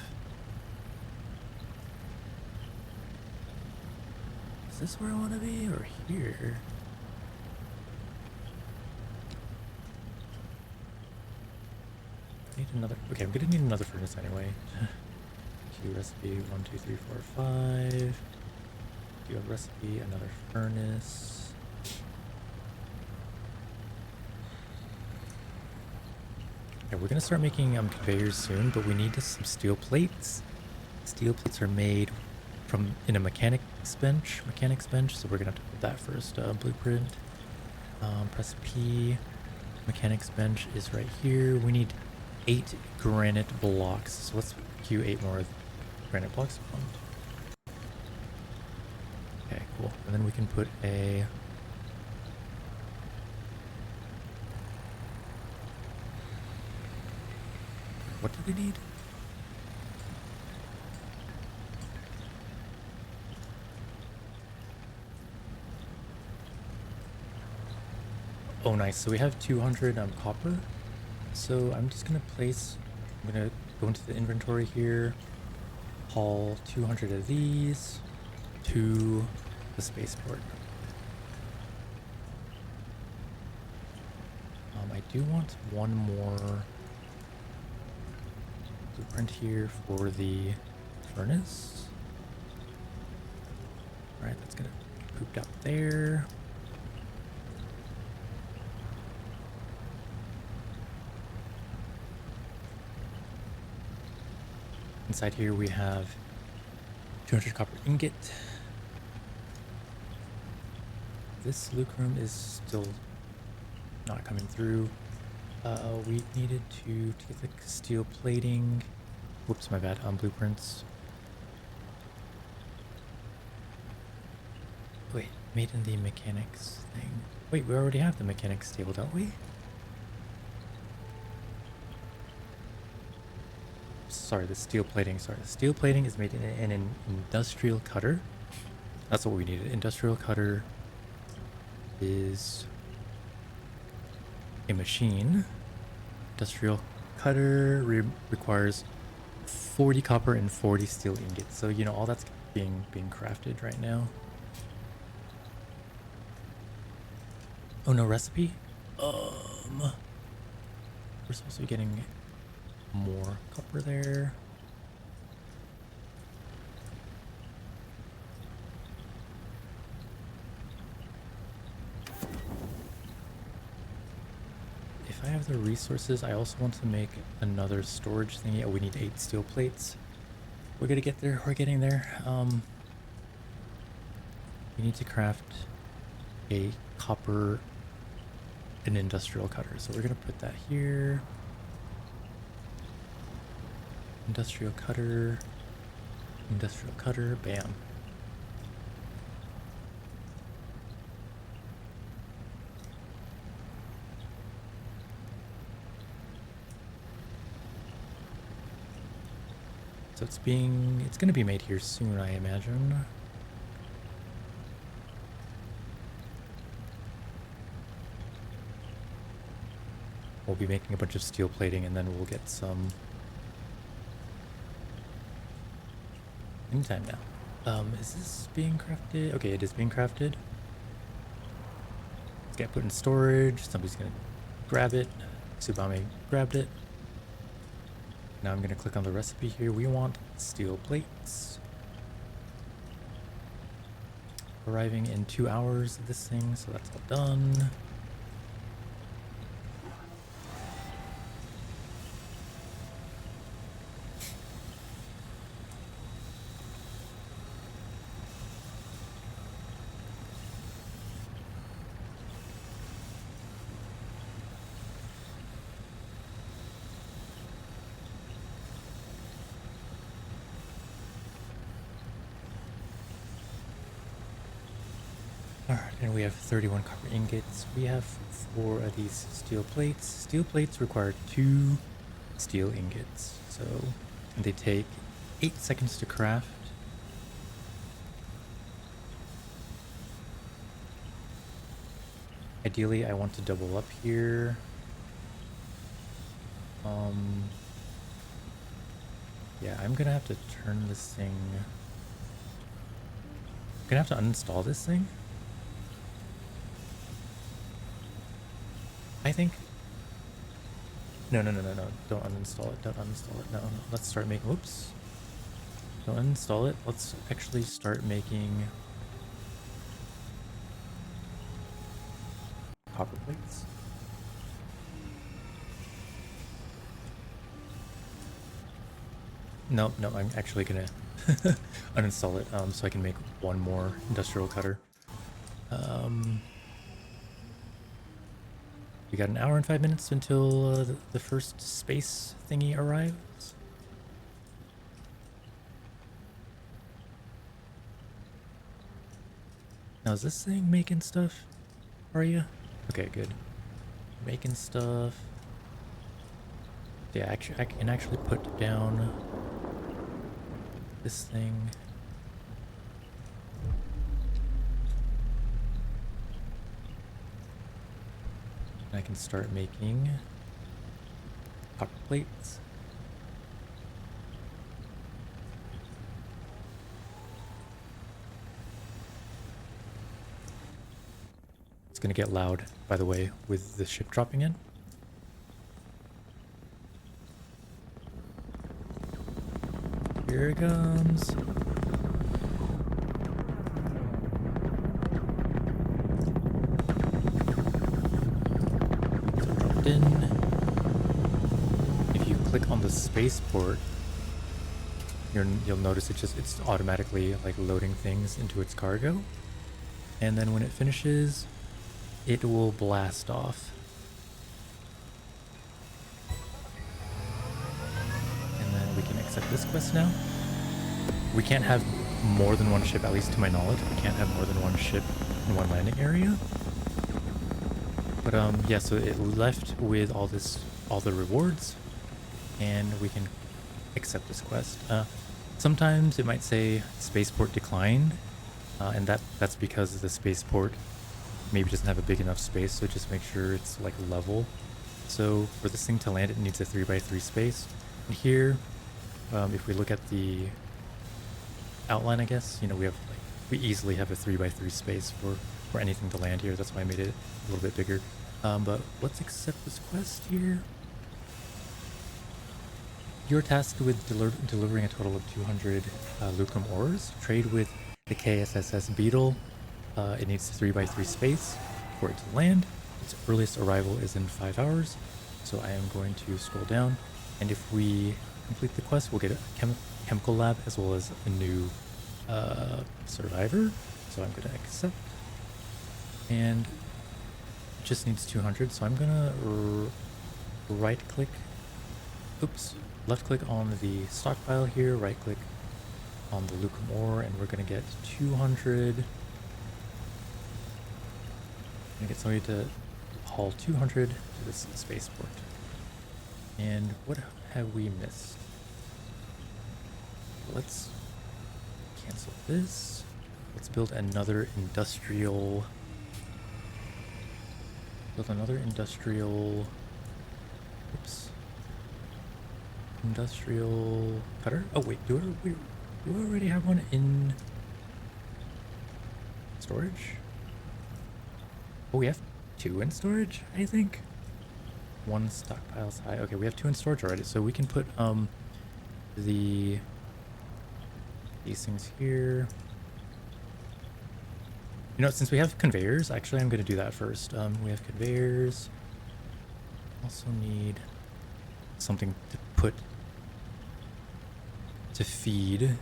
Is this where I want to be or here? I need another... Okay, I'm gonna need another furnace anyway. Q recipe 1, 2, 3, 4, 5. Do a recipe, another furnace. Yeah, we're gonna start making conveyors soon, but we need some steel plates. Steel plates are made from in a mechanics bench, so we're gonna have to put that first. Blueprint. Press P. Mechanics bench is right here. We need 8 granite blocks, so let's queue 8 more granite blocks. Okay, cool. And then we can put a... What do we need? Oh, nice. So we have 200 copper. So I'm just gonna I'm gonna go into the inventory here, haul 200 of these to the spaceport. I do want one more blueprint here for the furnace. All right, that's gonna be pooped out there. Inside here we have 200 copper ingot. This Luke room is still not coming through. We needed to get the steel plating. Whoops, my bad. Blueprints. Wait, made in the mechanics thing. Wait, we already have the mechanics table, don't we? Sorry, the steel plating. Sorry, the steel plating is made in an industrial cutter. That's what we needed. Industrial cutter is a machine. Industrial cutter requires 40 copper and 40 steel ingots. So, you know, all that's being crafted right now. Oh, no recipe? We're supposed to be getting more copper there. If I have the resources, I also want to make another storage thingy. Oh, we need 8 steel plates. We're gonna get there. We're getting there. We need to craft a copper and industrial cutter. So we're gonna put that here. Industrial cutter, bam. So it's gonna be made here soon, I imagine. We'll be making a bunch of steel plating and then we'll get some anytime now. Is this being crafted? Okay, it is being crafted. Let's get put in storage. Somebody's gonna grab it. Subame grabbed it. Now I'm gonna click on the recipe here. We want steel plates. Arriving in 2 hours of this thing, so that's all done. Alright, and we have 31 copper ingots. We have 4 of these steel plates. Steel plates require 2 steel ingots. So, and they take 8 seconds to craft. Ideally, I want to double up here. Yeah, I'm gonna have to turn this thing. I'm gonna have to uninstall this thing, I think. No. Don't uninstall it. Don't uninstall it. No. Let's start making. Whoops. Don't uninstall it. Let's actually start making copper plates. No, I'm actually gonna uninstall it so I can make one more industrial cutter. We got an hour and 5 minutes until the first space thingy arrives. Now is this thing making stuff? Are you? Okay, good. Making stuff. Yeah, actually, I can actually put down this thing. I can start making copper plates. It's gonna get loud, by the way, with the ship dropping in. Here it comes. In. If you click on the spaceport, you'll notice it's automatically like loading things into its cargo, and then when it finishes, it will blast off. And then we can accept this quest now. We can't have more than one ship, at least to my knowledge. We can't have more than one ship in one landing area. But yeah, so it left with all the rewards, and we can accept this quest. Sometimes it might say spaceport declined, and that's because the spaceport maybe doesn't have a big enough space, so just make sure it's like level. So for this thing to land, it needs a 3x3 space. And here, if we look at the outline, I guess, you know, we easily have a 3x3 space for anything to land here. That's why I made it a little bit bigger. But let's accept this quest here. You're tasked with delivering a total of 200 lucrum ores. Trade with the KSSS Beetle. It needs 3x3 space for it to land. Its earliest arrival is in 5 hours. So I am going to scroll down, and if we complete the quest, we'll get a chemical lab as well as a new survivor. So I'm going to accept. And just needs 200, so I'm gonna right click, left click on the stockpile here, right click on the lucrum ore, and we're gonna get 200. I'm gonna get somebody to haul 200 to this spaceport. And what have we missed? Let's cancel this. Let's build another industrial. Industrial cutter. Oh wait, do we already have one in storage? Oh, we have 2 in storage, I think. 1 stockpile's high. Okay, we have 2 in storage already, so we can put these things here. You know, since we have conveyors, actually I'm going to do that first. We have conveyors. Also need something to feed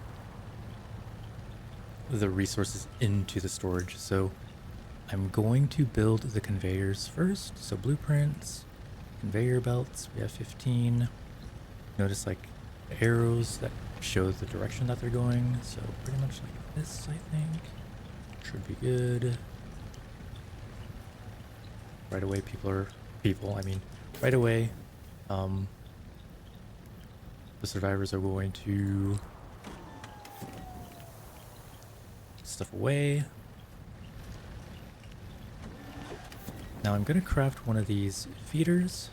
the resources into the storage. So I'm going to build the conveyors first. So blueprints, conveyor belts, we have 15. Notice like arrows that show the direction that they're going. So pretty much like this, I think. Should be good. right away I mean, right away, the survivors are going to put stuff away. Now I'm gonna craft one of these feeders.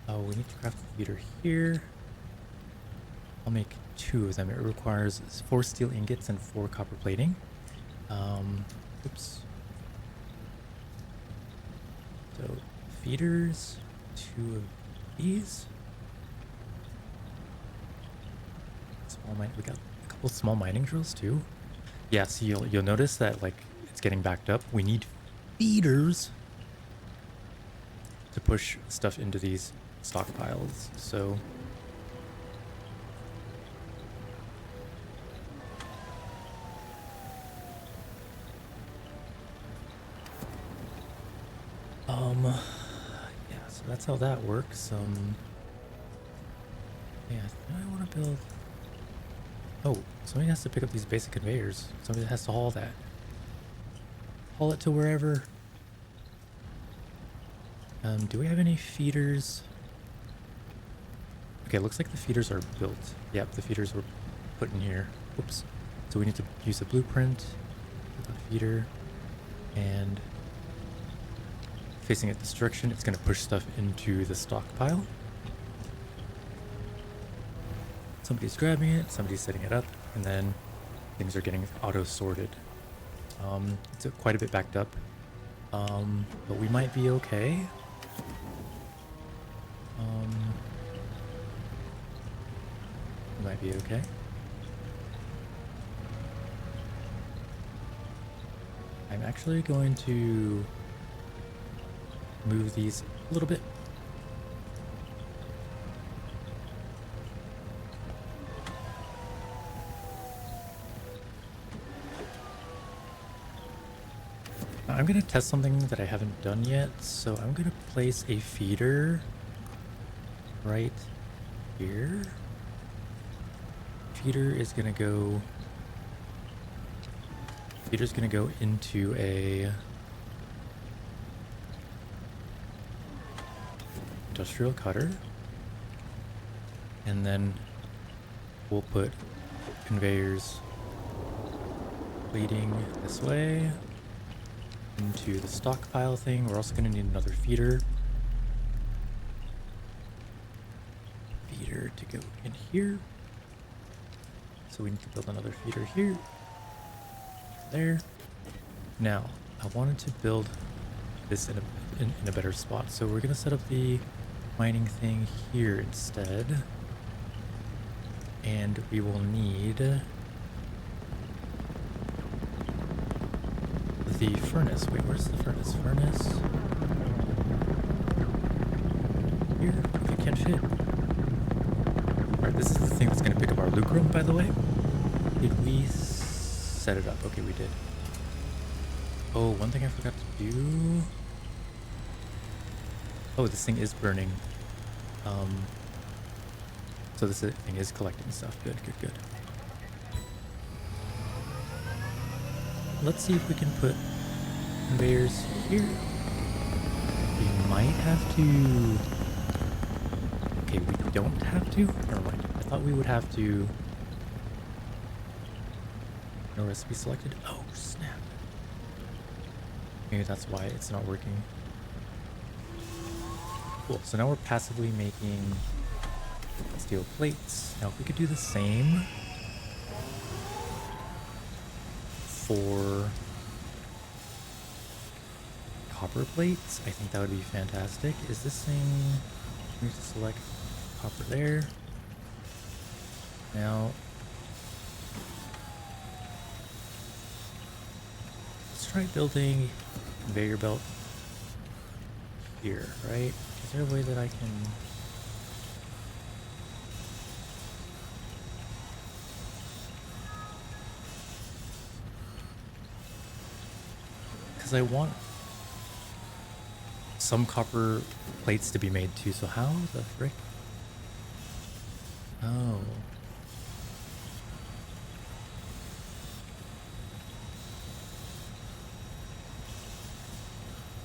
Oh, we need to craft a feeder here. I'll make 2 of them. It requires 4 steel ingots and 4 copper plating. Oops. So feeders, 2 of these. We got a couple small mining drills too. Yeah, so you'll notice that like it's getting backed up. We need feeders to push stuff into these stockpiles. So yeah, so that's how that works. Yeah, I want to build. Oh, somebody has to pick up these basic conveyors. Somebody has to haul that. Haul it to wherever. Do we have any feeders? Okay, looks like the feeders are built. Yep, the feeders were put in here. Oops. So we need to use a blueprint, a feeder, and facing at this direction, it's going to push stuff into the stockpile. Somebody's grabbing it, somebody's setting it up, and then things are getting auto-sorted. It's quite a bit backed up, but we might be okay. We might be okay. I'm actually going to move these a little bit. I'm going to test something that I haven't done yet, so I'm going to place a feeder right here. Feeder's going to go into a industrial cutter, and then we'll put conveyors leading this way into the stockpile thing. We're also going to need another feeder to go in here, so we need to build another feeder here, there. Now I wanted to build this in a better spot, so we're going to set up the mining thing here instead, and we will need the furnace. Wait, where's the furnace? Here, if it can't fit. Alright, this is the thing that's going to pick up our loot room, by the way. Did we set it up? Okay, we did. Oh, one thing I forgot to do. Oh, this thing is burning. So this thing is collecting stuff. Good. Let's see if we can put conveyors here. We might have to. Okay, we don't have to. Never mind. I thought we would have to. No recipe selected. Oh, snap. Maybe that's why it's not working. Cool. So now we're passively making steel plates. Now if we could do the same for copper plates, I think that would be fantastic. Is this thing, we need to select copper there. Now let's try building a conveyor belt here, right? Is there a way that I can? Because I want some copper plates to be made too, so how the frick? Oh.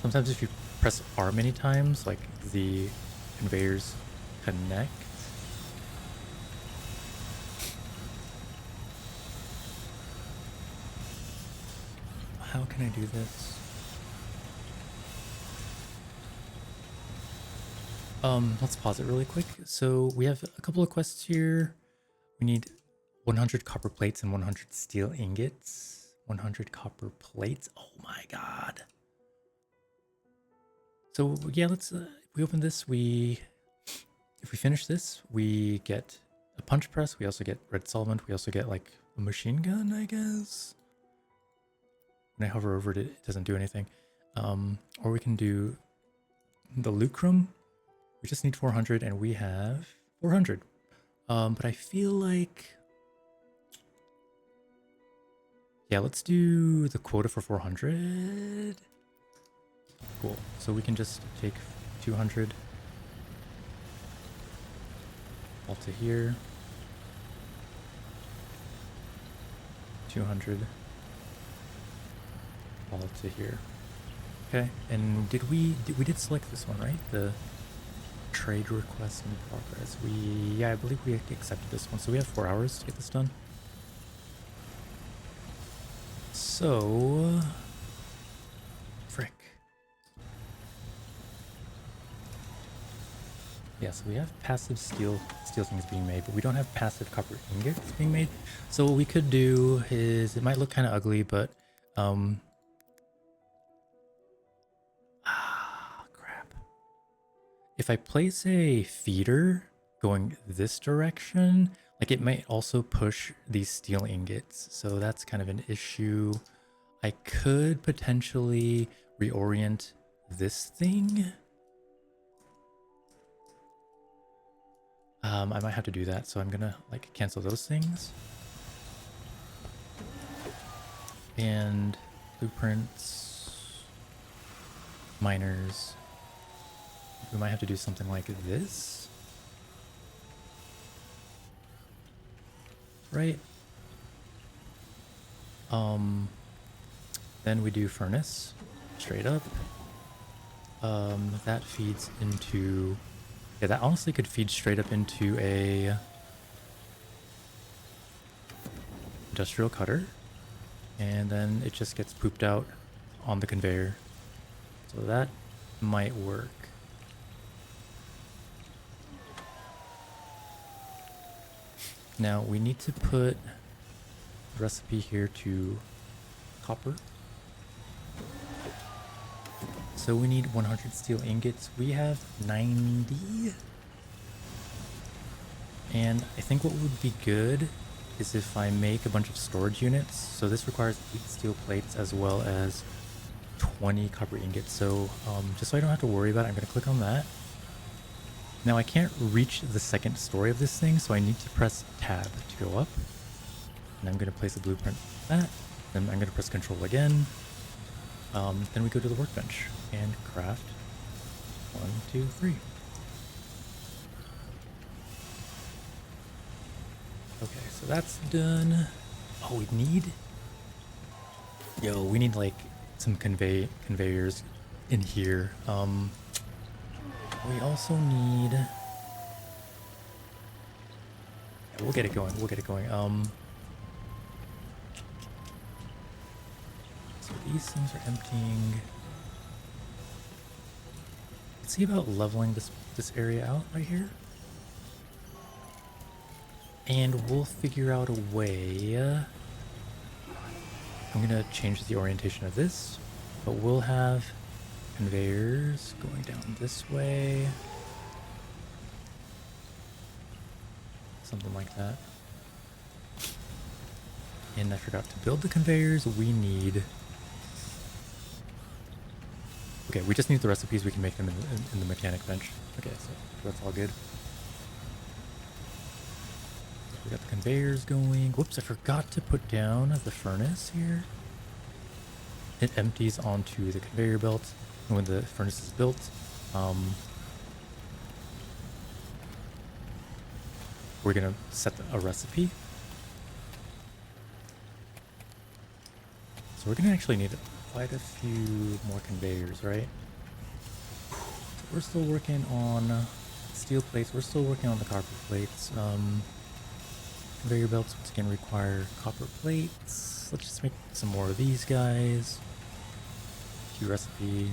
Sometimes if you press R many times, like the conveyors connect. How can I do this? Let's pause it really quick. So we have a couple of quests here. We need 100 copper plates and 100 steel ingots. 100 copper plates. Oh my god. So yeah, let's if we open this, if we finish this, we get a punch press, we also get red solvent, we also get like a machine gun, I guess. When I hover over it, it doesn't do anything. Or we can do the lucrum. We just need 400 and we have 400. But I feel like, yeah, let's do the quota for 400. Cool. So we can just take 200 all to here. 200 all to here. Okay. And we did select this one, right? The trade request in progress. Yeah, I believe we accepted this one. So we have 4 hours to get this done. So, frick. Yeah, so we have passive steel things being made, but we don't have passive copper ingots being made. So what we could do is, it might look kind of ugly, but crap. If I place a feeder going this direction, like it might also push these steel ingots. So that's kind of an issue. I could potentially reorient this thing. I might have to do that, so I'm gonna like cancel those things. And blueprints, miners. We might have to do something like this. Right? Then we do furnace, straight up. That feeds into... Yeah, that honestly could feed straight up into a industrial cutter, and then it just gets pooped out on the conveyor. So that might work. Now we need to put the recipe here to copper. So we need 100 steel ingots. We have 90. And I think what would be good is if I make a bunch of storage units. So this requires 8 steel plates as well as 20 copper ingots. So just so I don't have to worry about it, I'm going to click on that. Now I can't reach the second story of this thing, so I need to press tab to go up. And I'm going to place a blueprint like that. Then I'm going to press control again. Then we go to the workbench and craft 1, 2, 3. Okay, so that's done. Oh, we need... Yo, we need like some conveyors in here. We also need... Yeah, we'll get it going. We'll get it going. So these things are emptying. Let's see about leveling this area out right here. And we'll figure out a way. I'm gonna change the orientation of this, but we'll have conveyors going down this way. Something like that. And I forgot to build the conveyors. We need... Okay, we just need the recipes. We can make them in the mechanic bench. Okay, so that's all good. We got the conveyors going. Whoops, I forgot to put down the furnace here. It empties onto the conveyor belt. And when the furnace is built, we're gonna set a recipe. So we're gonna actually need quite a few more conveyors, right? So we're still working on steel plates. We're still working on the copper plates. Conveyor belts once again require copper plates. Let's just make some more of these guys. Key recipe.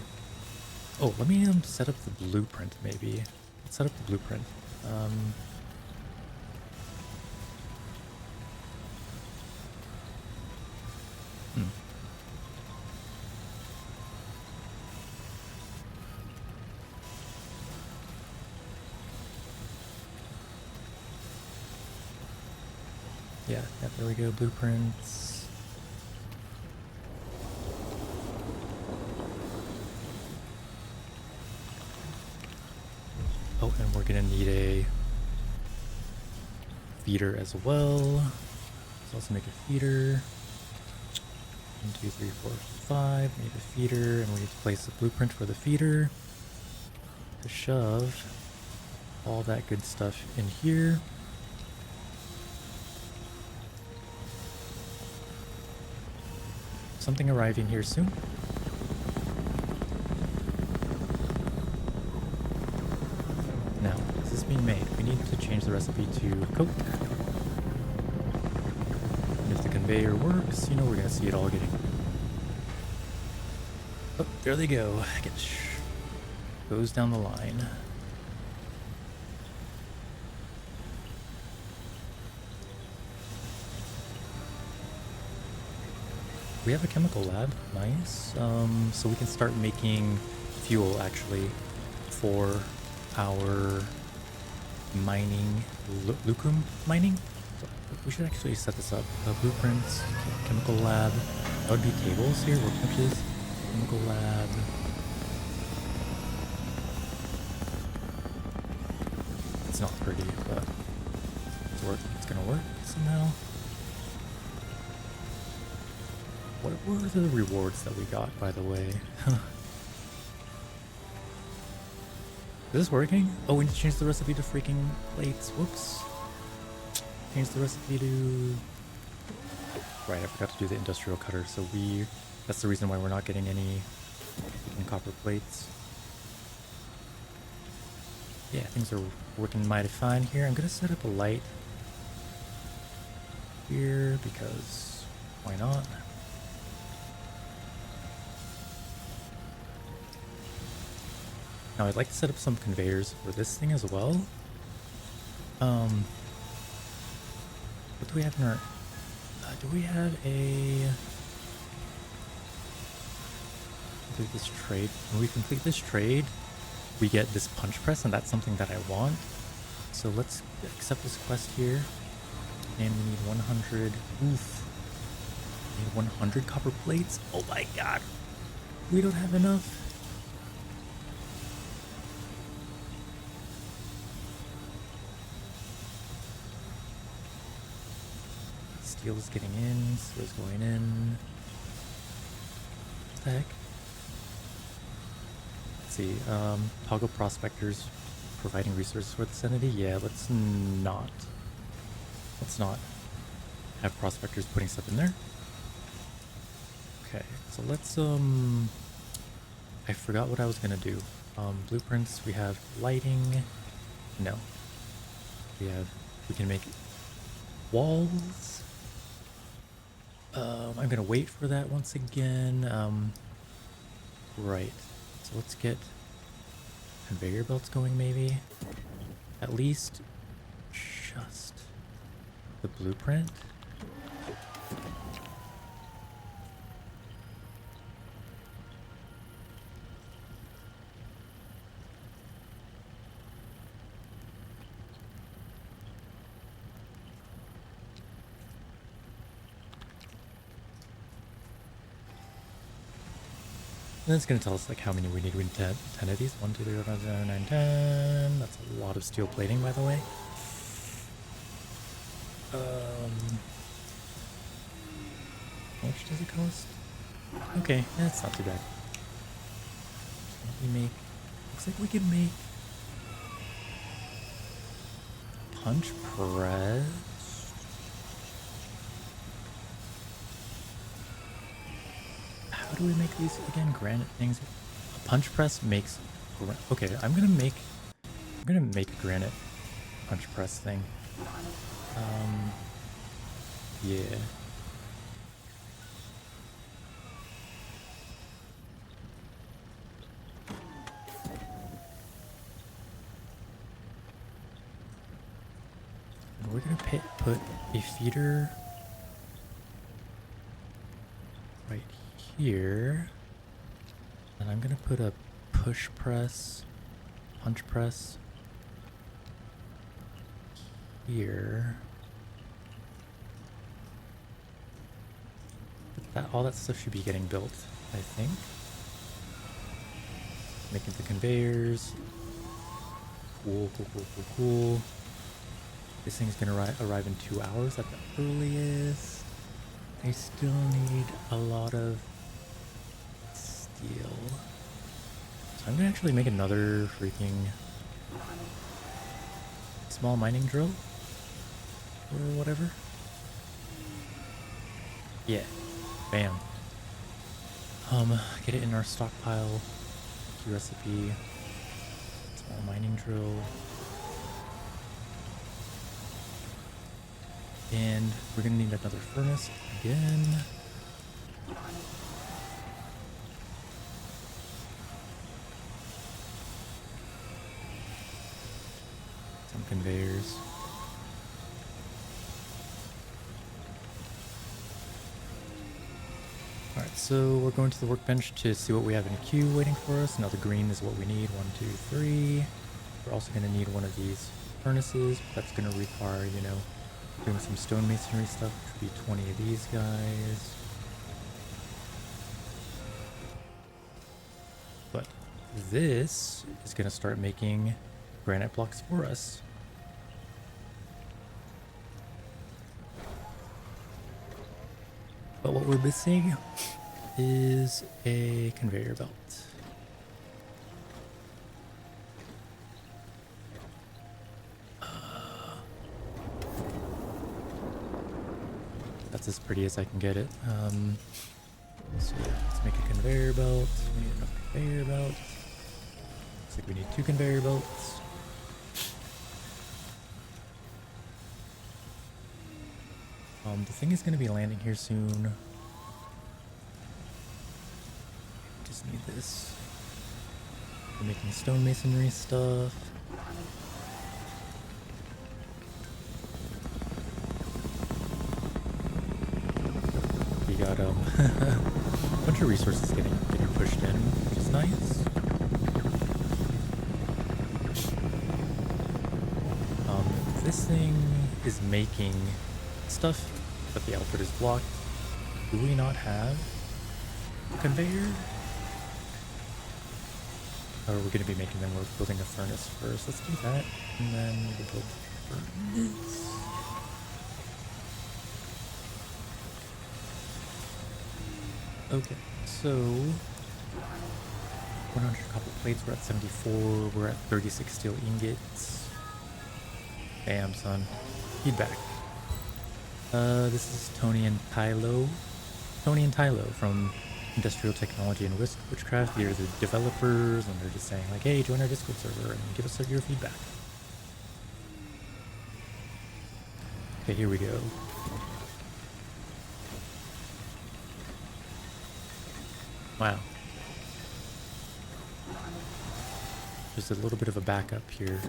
Oh, let me set up the blueprint maybe. Let's set up the blueprint. Hmm. Yeah, there we go, blueprints. Oh, and we're gonna need a feeder as well. Let's also make a feeder. 1, 2, 3, 4, 5. We need a feeder, and we need to place a blueprint for the feeder to shove all that good stuff in here. Something arriving here soon. Now, is this being made? We need to change the recipe to Coke. And if the conveyor works, you know, we're gonna see it all getting... Oh, there they go. Goes down the line. We have a chemical lab, nice. So we can start making fuel actually for our mining, lucum mining. So we should actually set this up. Blueprints, chemical lab. That would be tables here, workbenches. Chemical lab. It's not pretty, but it's gonna work somehow. What were the rewards that we got, by the way? Is this working? Oh, we need to change the recipe to freaking plates. Whoops. Change the recipe to... Right, I forgot to do the industrial cutter, so that's the reason why we're not getting any copper plates. Yeah, things are working mighty fine here. I'm gonna set up a light here, because why not? Now I'd like to set up some conveyors for this thing as well. What do we have in our... do we have a... Do this trade. When we complete this trade, we get this punch press, and that's something that I want. So let's accept this quest here. And we need 100... Oof. We need 100 copper plates? Oh my god. We don't have enough. Steel's getting in, steel's going in. What the heck? Let's see, toggle prospectors providing resources for this entity? Yeah, let's not have prospectors putting stuff in there. Okay, so let's, I forgot what I was gonna do. Blueprints, we have lighting. No. We can make walls. I'm gonna wait for that once again. Right. So let's get conveyor belts going maybe. At least just the blueprint. And then it's going to tell us like how many we need. We need 10 of these. 1, 2, 3, 4, 5, 6, 7, 8, 9, 10. That's a lot of steel plating, by the way. How much does it cost? Okay, that's not too bad. We make... Looks like we can make... punch press. how do we make these again? Granite things. A punch press makes. Okay, I'm gonna make a granite punch press thing. Yeah. And we're gonna put a feeder right here, and I'm gonna put a push press, punch press here. All that stuff should be getting built, I think. Making the conveyors. Cool, cool, cool, cool, cool. This thing's gonna arrive in 2 hours at the earliest. I still need a lot of steel. So I'm gonna actually make another freaking small mining drill or whatever. Yeah. Bam. Get it in our stockpile. Key recipe. Small mining drill. And we're gonna need another furnace again. Some conveyors. Alright, so we're going to the workbench to see what we have in queue waiting for us. Now the green is what we need. 1, 2, 3. We're also going to need one of these furnaces. That's going to require, you know, doing some stone masonry stuff, which would be 20 of these guys. But this is going to start making granite blocks for us. But what we're missing is a conveyor belt. That's as pretty as I can get it. So let's make a conveyor belt. We need another conveyor belt. Looks like we need 2 conveyor belts. The thing is going to be landing here soon. Just need this. We're making stone masonry stuff. We got a bunch of resources getting pushed in, which is nice. This thing is making stuff, but the output is blocked. Do we not have a conveyor? Or are we going to be making them? We're building a furnace first. Let's do that, and then we'll build a furnace. Okay, so 100 copper plates. We're at 74. We're at 36 steel ingots. Bam, son. Feedback. This is Tony and Tylo. Tony and Tylo from Industrial Technology and Witchcraft. They're the developers, and they're just saying like, hey, join our Discord server and give us your feedback. Okay, here we go. Wow. There's a little bit of a backup here.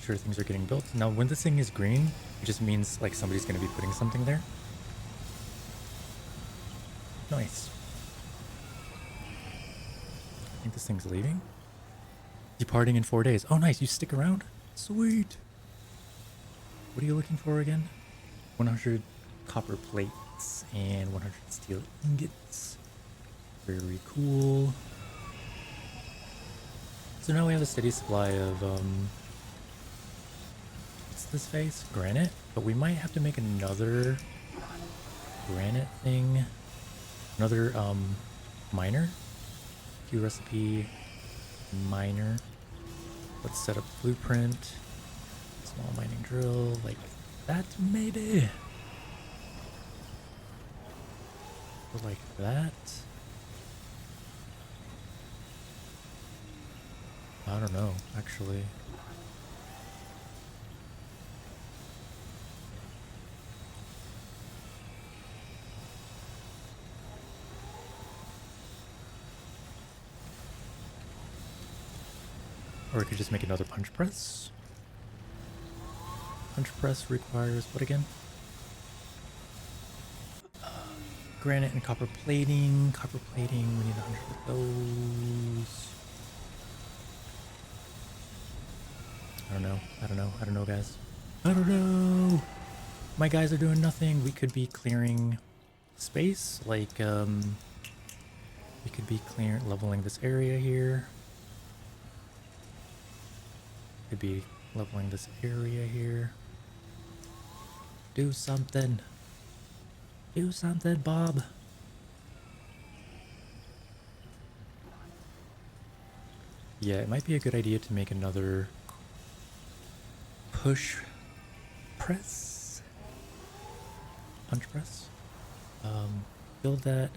Sure things are getting built. Now when this thing is green, it just means like somebody's going to be putting something there. Nice. I think this thing's leaving. Departing in 4 days. Oh nice, you stick around? Sweet. What are you looking for again? 100 copper plates and 100 steel ingots. Very cool. So now we have a steady supply of this face? Granite? But we might have to make another granite thing. Another miner. Key recipe miner. Let's set up the blueprint. Small mining drill, like that maybe. Or like that. I don't know, actually. Or we could just make another punch press. Punch press requires what again? Granite and copper plating. Copper plating, we need 100 of those. I don't know, guys. I don't know. My guys are doing nothing. We could be clearing space, like, we could be leveling this area here. Could be leveling this area here. Do something. Do something, Bob. Yeah, it might be a good idea to make another push press. Punch press. Build that.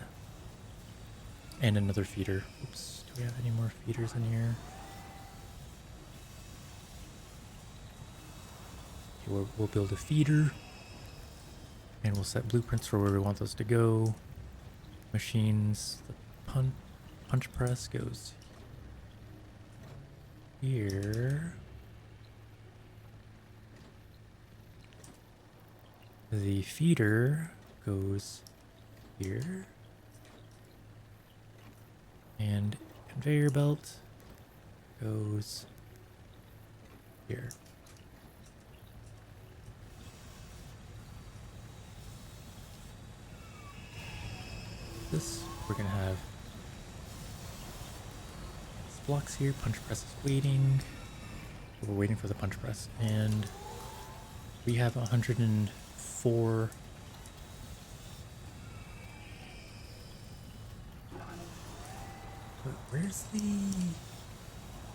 And another feeder. Oops, do we have any more feeders in here? Okay, we'll build a feeder. And we'll set blueprints for where we want those to go. Machines. The punch press goes here. The feeder goes here. And conveyor belt goes here. This, we're gonna have blocks here. Punch press is waiting. We're waiting for the punch press, and we have 104.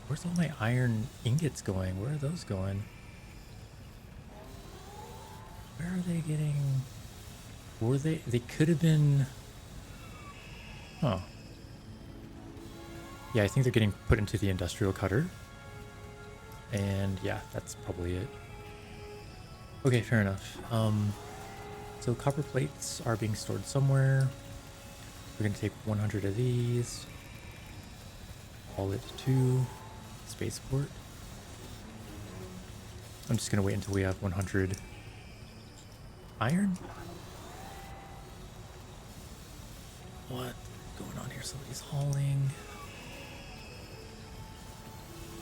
Where's all my iron ingots going? Where are those going? Where are they getting? They could have been. Huh. Yeah, I think they're getting put into the industrial cutter. And yeah, that's probably it. Okay, fair enough. So copper plates are being stored somewhere. We're gonna take 100 of these. Haul it to spaceport. I'm just gonna wait until we have 100 iron. What? Going on here? Somebody's hauling.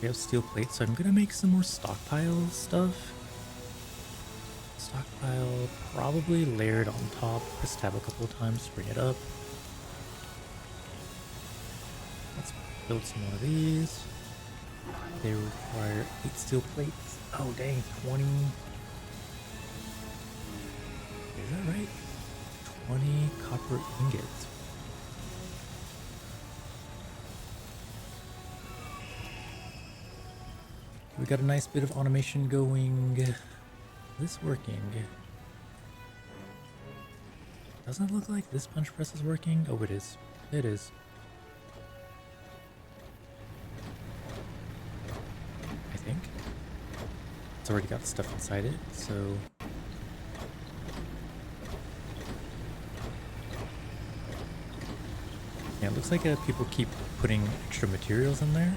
We have steel plates, so I'm gonna make some more stockpile stuff. Stockpile probably layered on top. Press tab a couple of times to bring it up. Let's build some more of these. They require 8 steel plates. Oh dang, 20. Is that right? 20 copper ingots. We got a nice bit of automation going. Is this working? Doesn't look like this punch press is working. Oh, it is. It is. I think. It's already got stuff inside it, so... Yeah, it looks like people keep putting extra materials in there.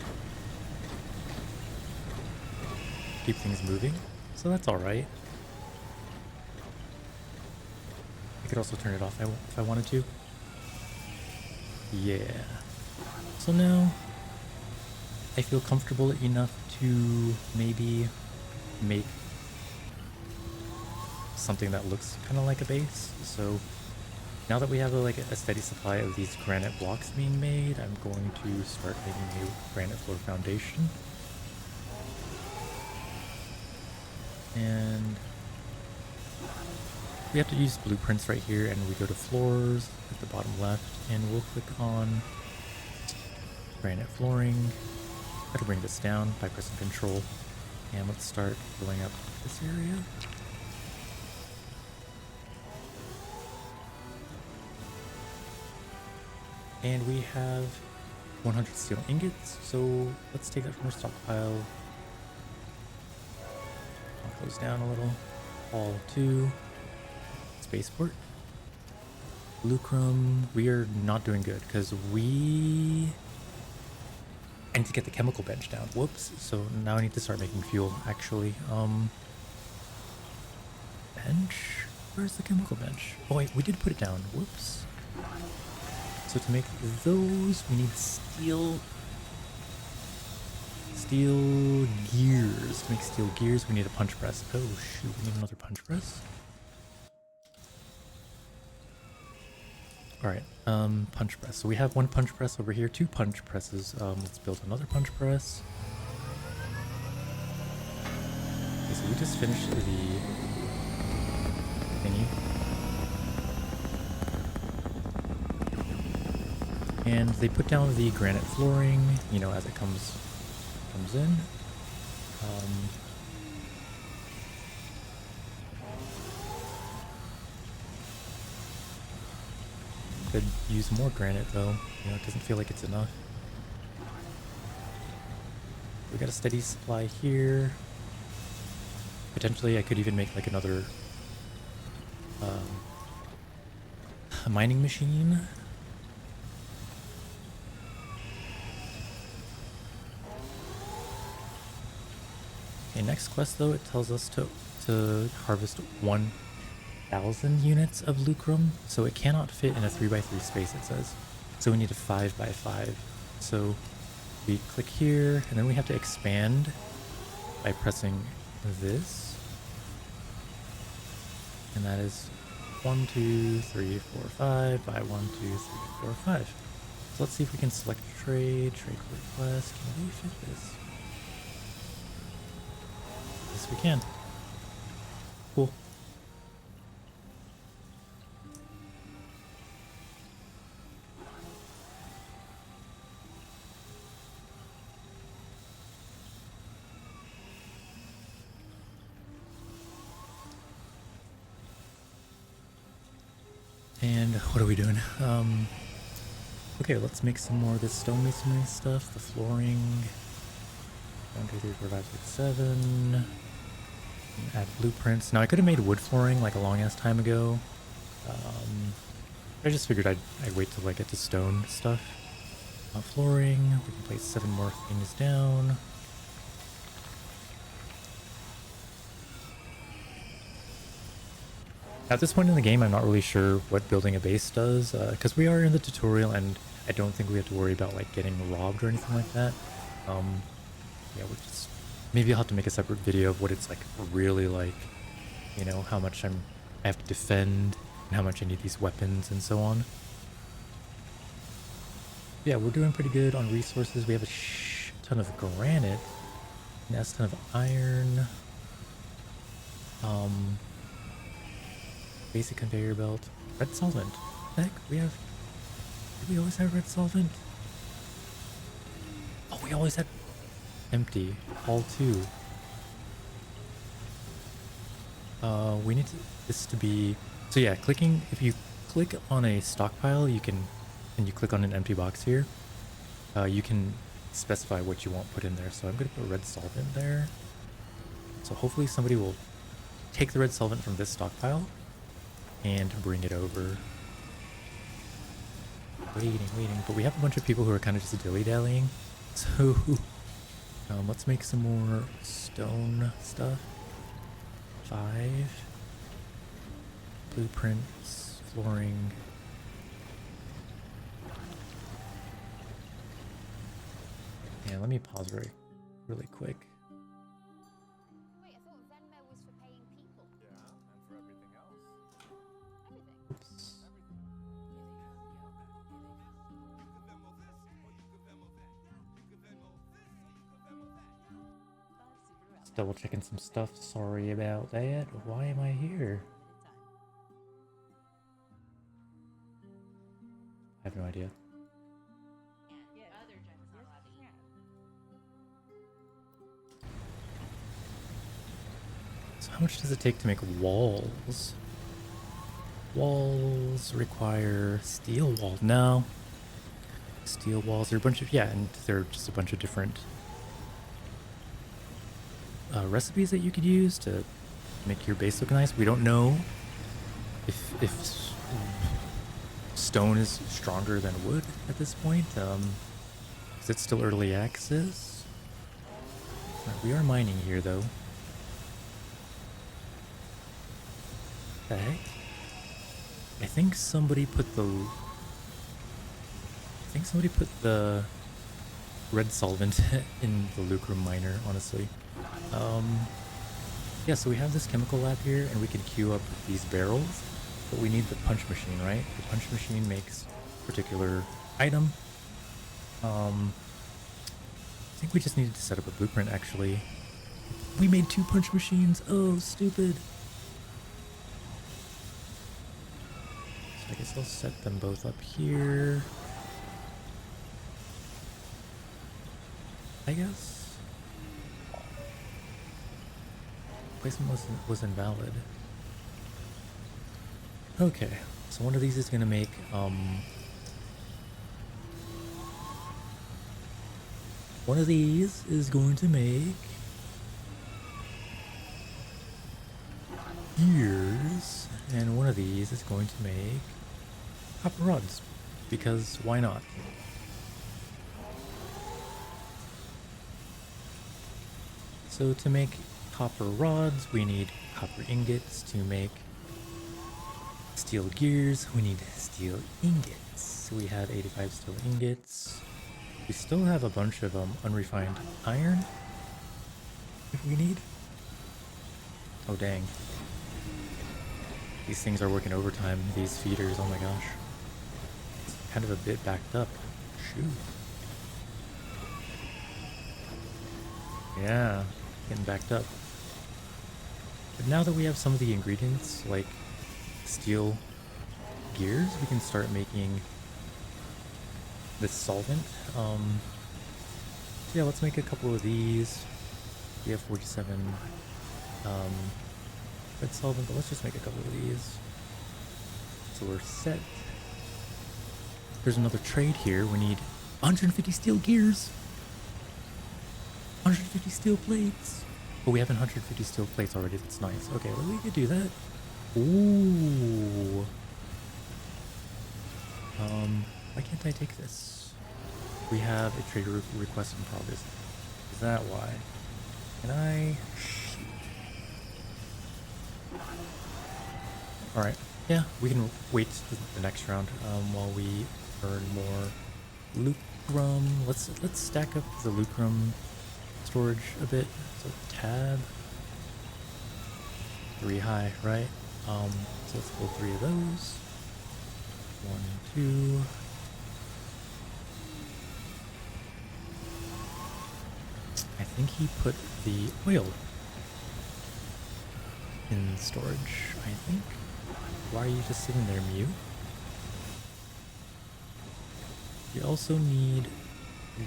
Keep things moving, so that's alright. I could also turn it off if I wanted to. Yeah. So now I feel comfortable enough to maybe make something that looks kind of like a base. So now that we have a steady supply of these granite blocks being made, I'm going to start making a granite floor foundation. And we have to use blueprints right here, and we go to floors at the bottom left, and we'll click on granite flooring. Try to bring this down by pressing Control. And let's start filling up this area. And we have 100 steel ingots, so let's take that from our stockpile. Knock those down a little. All to spaceport. Lucrum, we are not doing good because I need to get the chemical bench down. Whoops. So now I need to start making fuel, actually. Bench? Where's the chemical bench? Oh wait, we did put it down. Whoops. So to make those, we need steel gears. To make steel gears, we need a punch press. Oh shoot, we need another punch press. Alright, punch press. So we have one punch press over here, 2 punch presses. Let's build another punch press. Okay, so we just finished the thingy. And they put down the granite flooring, you know, as it comes in. Could use more granite though, you know, it doesn't feel like it's enough. We got a steady supply here. Potentially I could even make like another a mining machine. Okay, next quest though, it tells us to harvest 1,000 units of lucrum, so it cannot fit in a 3x3 space, it says. So we need a 5x5. So we click here, and then we have to expand by pressing this. And that is 1, 2, 3, 4, 5 by 1, 2, 3, 4, 5. So let's see if we can select trade request. Can we fit this? Yes, we can. Cool. And what are we doing? Okay, let's make some more of this stonemasonry stuff. The flooring. 1, 2, 3, 4, 5, 6, 7. Add blueprints. Now I could have made wood flooring like a long ass time ago. I just figured I'd wait till I get to stone stuff. Flooring. We can place 7 more things down. At this point in the game, I'm not really sure what building a base does, because we are in the tutorial and I don't think we have to worry about like getting robbed or anything like that. Yeah, we're just, maybe I'll have to make a separate video of what it's like really like, you know, how much I have to defend and how much I need these weapons and so on. Yeah, we're doing pretty good on resources. We have a ton of granite, and that's a ton of iron. Basic conveyor belt. Red solvent. Heck, do we always have red solvent? Oh, we always had empty. All 2. We need this to be, so yeah, if you click on a stockpile, and you click on an empty box here, you can specify what you want put in there. So I'm gonna put red solvent there. So hopefully somebody will take the red solvent from this stockpile and bring it over. Waiting, but we have a bunch of people who are kind of just dilly-dallying. So let's make some more stone stuff. 5 blueprints, flooring. Yeah, let me pause really quick. Wait, I thought Venmo was for paying people. Yeah, and for everything else. Everything. Oops. Just double checking some stuff. Sorry about that. Why am I here? I have no idea. So how much does it take to make walls? Walls require steel walls. No. Steel walls are a bunch of, yeah, and they're just a bunch of different recipes that you could use to make your base look nice. We don't know if stone is stronger than wood at this point, because it's still early access. We are mining here, though. The heck? I think somebody put the red solvent in the lucrum miner, honestly. Yeah, so we have this chemical lab here, and we can queue up these barrels, but we need the punch machine, right? The punch machine makes a particular item. I think we just needed to set up a blueprint, actually. We made 2 punch machines. Oh, stupid. So I guess I'll set them both up here. I guess. Placement was invalid. Okay, so one of these is gonna make one of these is going to make gears, and one of these is going to make copper rods, because why not? So to make copper rods, we need copper ingots. To make steel gears, we need steel ingots. So we have 85 steel ingots. We still have a bunch of unrefined iron if we need. Oh dang. These things are working overtime, these feeders, oh my gosh. It's kind of a bit backed up. Shoot. Yeah, getting backed up. But now that we have some of the ingredients, like steel gears, we can start making this solvent. So yeah, let's make a couple of these. We have 47 red solvent, but let's just make a couple of these. So we're set. There's another trade here. We need 150 steel gears. 150 steel plates. Oh, we have 150 steel plates already. That's nice. Okay, well, we could do that. Ooh. Why can't I take this? We have a trade request in progress. Is that why? Can I? All right. Yeah, we can wait the next round while we earn more lucrum. Let's stack up the lucrum storage a bit. So tab 3 high, right? So let's pull 3 of those. 1, 2. I think he put the oil in storage, I think. Why are you just sitting there, Mew? You also need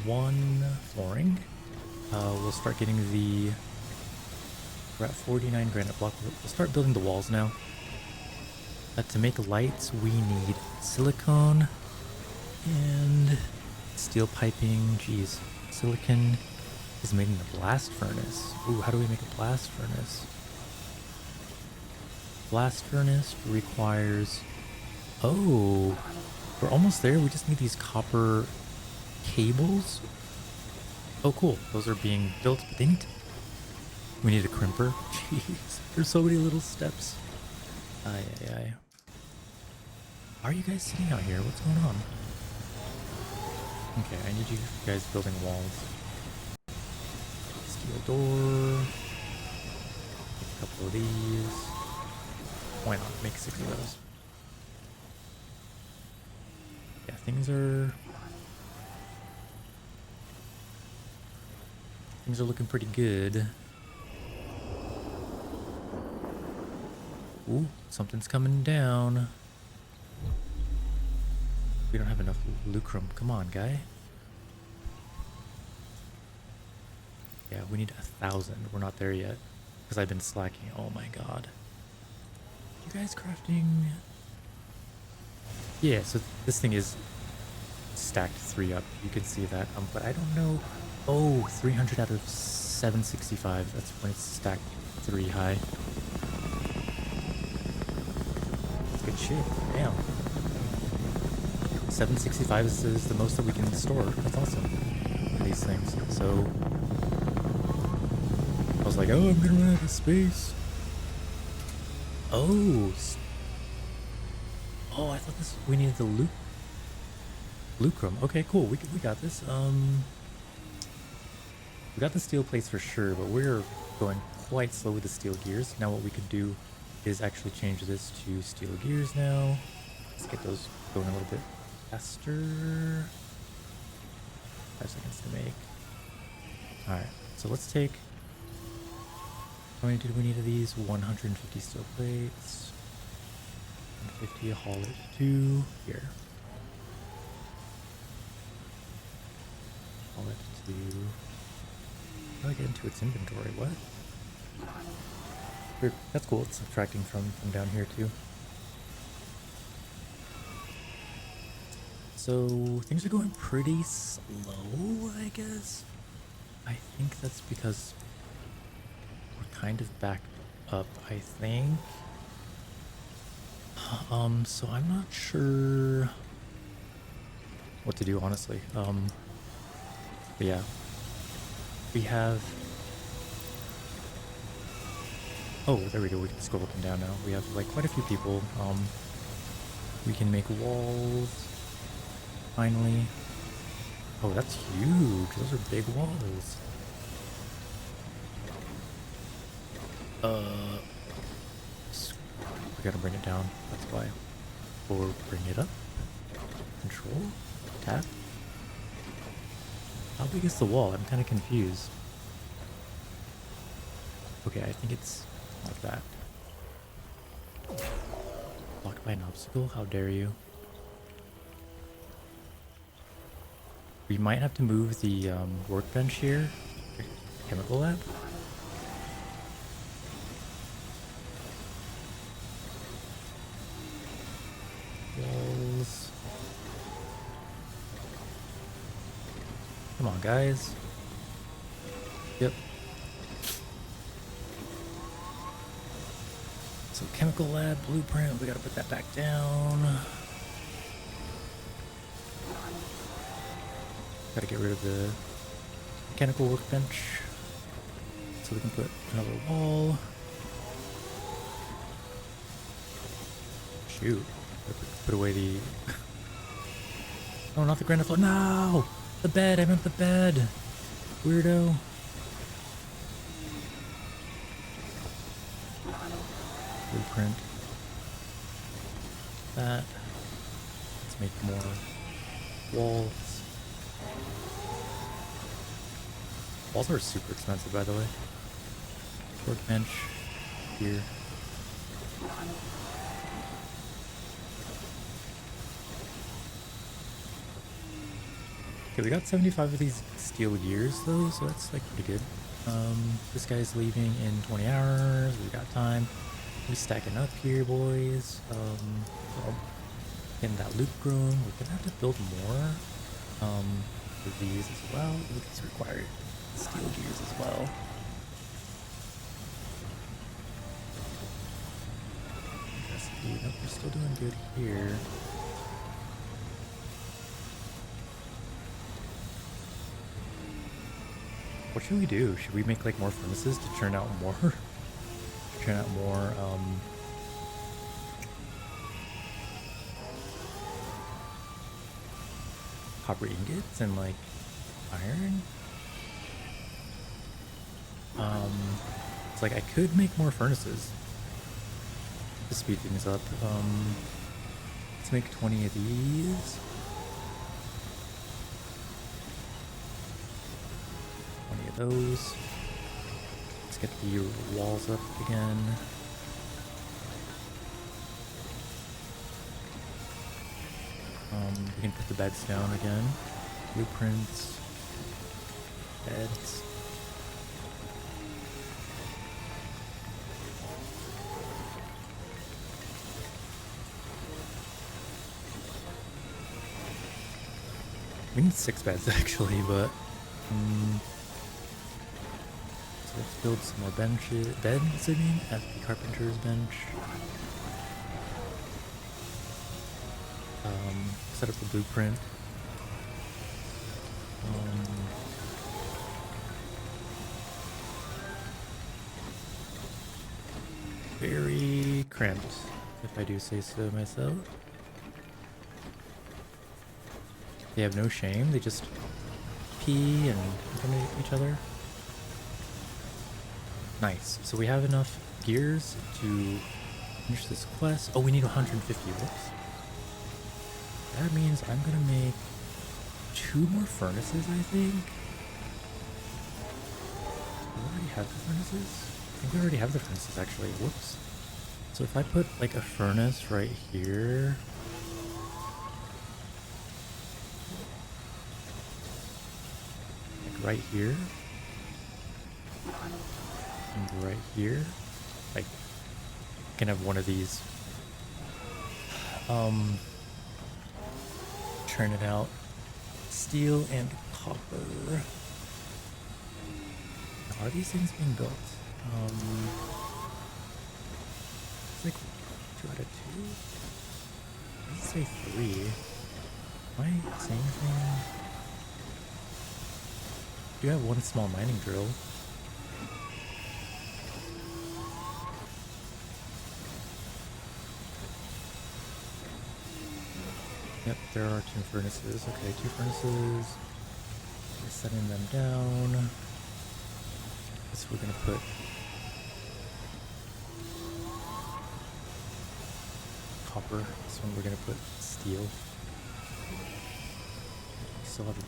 1 flooring. We'll start getting we're at 49 granite block. We'll start building the walls now. To make lights, we need silicone and steel piping. Geez, silicon is made in the blast furnace. Ooh, how do we make a blast furnace? Blast furnace requires... Oh, we're almost there. We just need these copper cables. Oh, cool. Those are being built, but they need to... We need a crimper. Jeez, there's so many little steps. Aye, aye, aye. Why are you guys sitting out here? What's going on? Okay, I need you guys building walls. Steel door. Make a couple of these. Why not? Make 6 of those. Yeah, things are looking pretty good. Ooh, something's coming down. We don't have enough lucrum. Come on, guy. Yeah, we need 1,000. We're not there yet. because I've been slacking. Oh my god. You guys crafting? Yeah, so this thing is stacked 3 up. You can see that. But I don't know. Oh, 300 out of 765. That's when it's stacked 3 high. That's good shit. Damn. 765 is the most that we can store. That's awesome for these things. So I was like, oh, I'm gonna run out of space. Oh. Oh, I thought we needed the lucrum. Okay, cool. We got this. We got the steel plates for sure, but we're going quite slow with the steel gears. Now what we could do is actually change this to steel gears now. Let's get those going a little bit faster. 5 seconds to make. Alright, so let's take... How many did we need of these? 150 steel plates. 150, haul it to here. Haul it to... How do I get into its inventory? What? Weird. That's cool. It's subtracting from down here too. So things are going pretty slow, I guess. I think that's because we're kind of backed up, I think. So I'm not sure what to do, honestly. But yeah. We have... Oh, there we go. We can scroll up and down now. We have like quite a few people. We can make walls. Finally. Oh, that's huge. Those are big walls. We gotta bring it down. That's why. Or bring it up. Control. Tap. How big is the wall? I'm kind of confused. Okay, I think it's like that. Blocked by an obstacle? How dare you? We might have to move the workbench here. Chemical lab. Walls. Come on, guys. Yep. So chemical lab blueprint, we gotta put that back down. Gotta get rid of the mechanical workbench so we can put another wall. Shoot. Put away the... Oh, not the granite floor. No! The bed! I meant the bed! Weirdo. Blueprint. That. Let's make more walls. Walls are super expensive, by the way. Workbench. Here. Okay, we got 75 of these steel gears though, so that's like pretty good. This guy's leaving in 20 hours. We got time. We stacking up here, boys. Well, getting that loop grown. We're gonna have to build more for these as well. These require steel gears as well. Nope, we're still doing good here. What should we do? Should we make like more furnaces to churn out more? Churn out more copper ingots and like iron? It's like I could make more furnaces to speed things up. Let's make 20 of these. 20 of those. Let's get the walls up again. We can put the beds down again. Blueprints. Beds. We need 6 beds actually, but so let's build some more beds. I mean, at the carpenter's bench. Set up the blueprint. Very cramped, if I do say so myself. They have no shame, they just pee and intimidate each other. Nice, so we have enough gears to finish this quest. Oh, we need 150, whoops. That means I'm gonna make 2 more furnaces, I think. Do we already have the furnaces? I think we already have the furnaces actually, whoops. So if I put like a furnace right here. Like right here. And right here. Like, I can have one of these. Churn it out. Steel and copper. Are these things being built? It's like 2 out of 2? It doesn't say 3. Am I saying anything? Do have 1 small mining drill. Yep, there are 2 furnaces. Okay, 2 furnaces. We're setting them down. This we're gonna put copper. This one we're gonna put steel. We still have a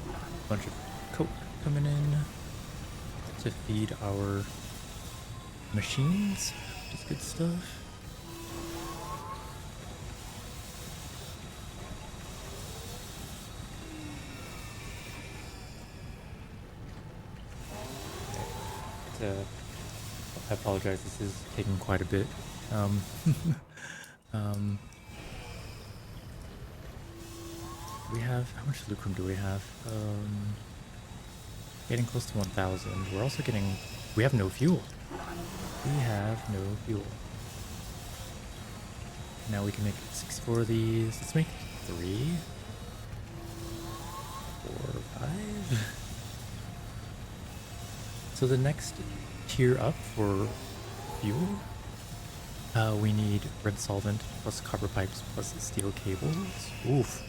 bunch of coke coming in to feed our machines, which is good stuff. I apologize, this is taking quite a bit. We have, how much lucrum do we have? Getting close to 1,000. We're also getting, we have no fuel. We have no fuel. Now we can make 64 of these. Let's make 3, 4, 5. So the next tier up for fuel, we need red solvent plus copper pipes plus steel cables. Oof.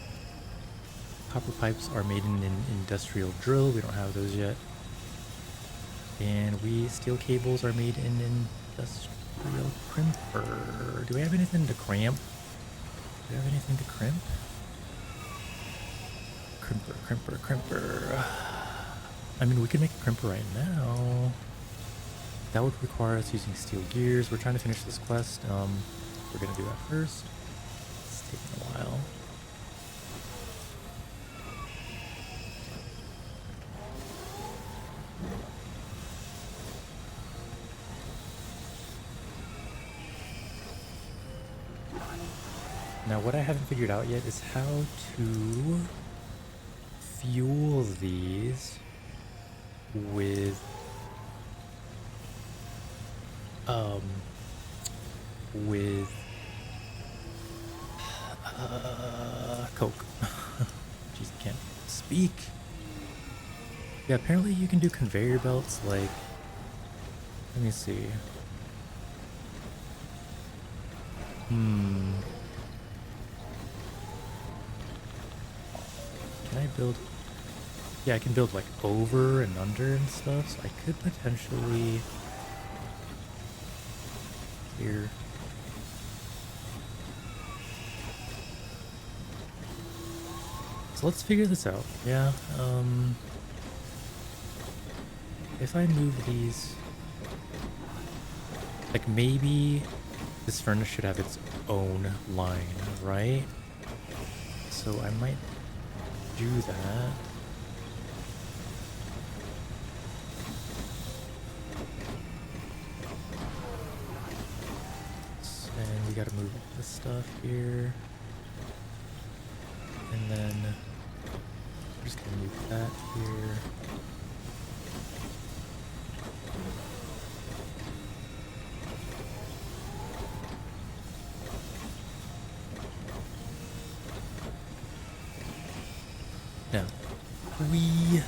Copper pipes are made in an industrial drill. We don't have those yet. And steel cables are made in industrial crimper. Do we have anything to cramp? Do we have anything to crimp? Crimper. I mean, we could make a crimper right now. That would require us using steel gears. We're trying to finish this quest. We're gonna do that first. It's taking a while. Now, what I haven't figured out yet is how to fuel these with coke. Jeez, I can't speak. Yeah, apparently you can do conveyor belts like, let me see. Can I build? Yeah, I can build like over and under and stuff, so I could potentially here. So let's figure this out. Yeah, if I move these, like maybe this furnace should have its own line, right? So I might do that. And we gotta move this stuff here. And then We're just gonna move that here. Now, we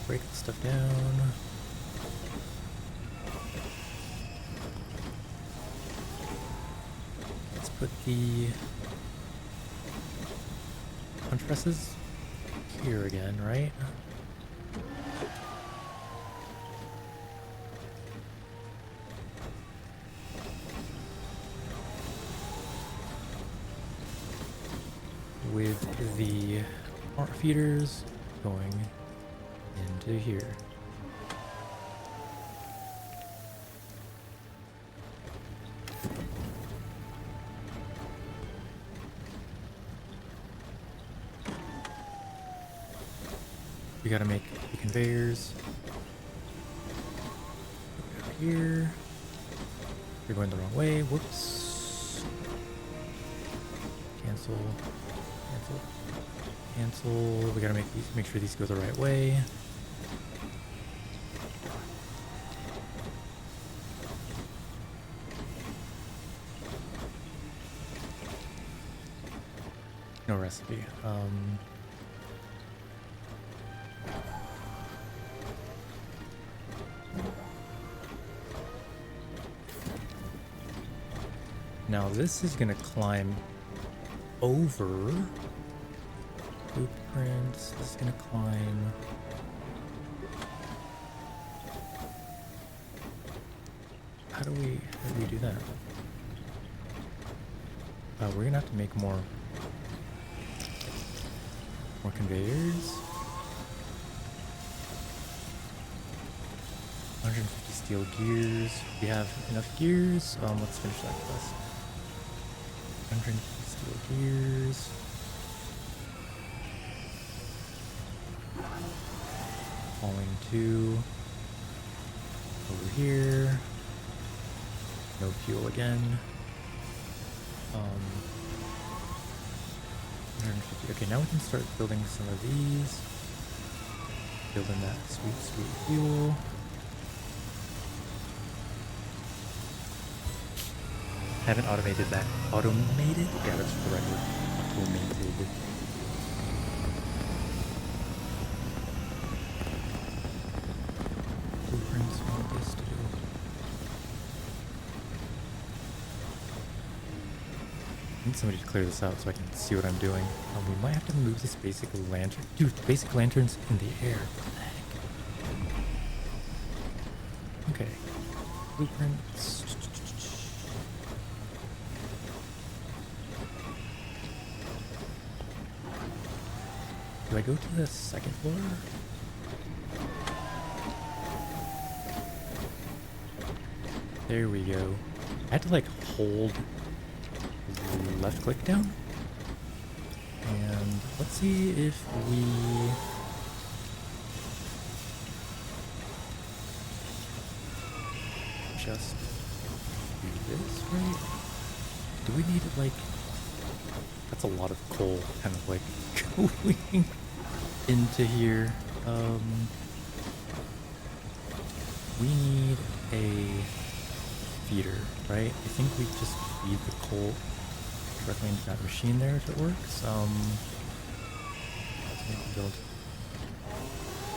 break the stuff down. Let's put the punch presses here again, right? With the art feeders going into here. We gotta make the conveyors here. You're going the wrong way. Whoops. Cancel. Cancel. Cancel. We gotta make sure these go the right way. No recipe. Now this is gonna climb over blueprints. This is gonna climb. How do we do that? We're gonna have to make more conveyors. 150 steel gears. We have enough gears. Let's finish that quest. 150 steel gears. Falling 2. Over here. No fuel again. 150. Okay, now we can start building some of these. Building that sweet, sweet fuel. Haven't automated that. Automated? Yeah, that's the right word. Automated. Blueprints want this to do. I need somebody to clear this out so I can see what I'm doing. We might have to move this basic lantern. Dude, the basic lantern's in the air. What the heck? Okay. Blueprints. Do I go to the second floor? There we go. I had to like hold left click down. And let's see if we just do this, right? Do we need it like, that's a lot of coal kind of like going into here. We need a feeder, right? I think we just feed the coal directly into that machine there if it works. Let's maybe build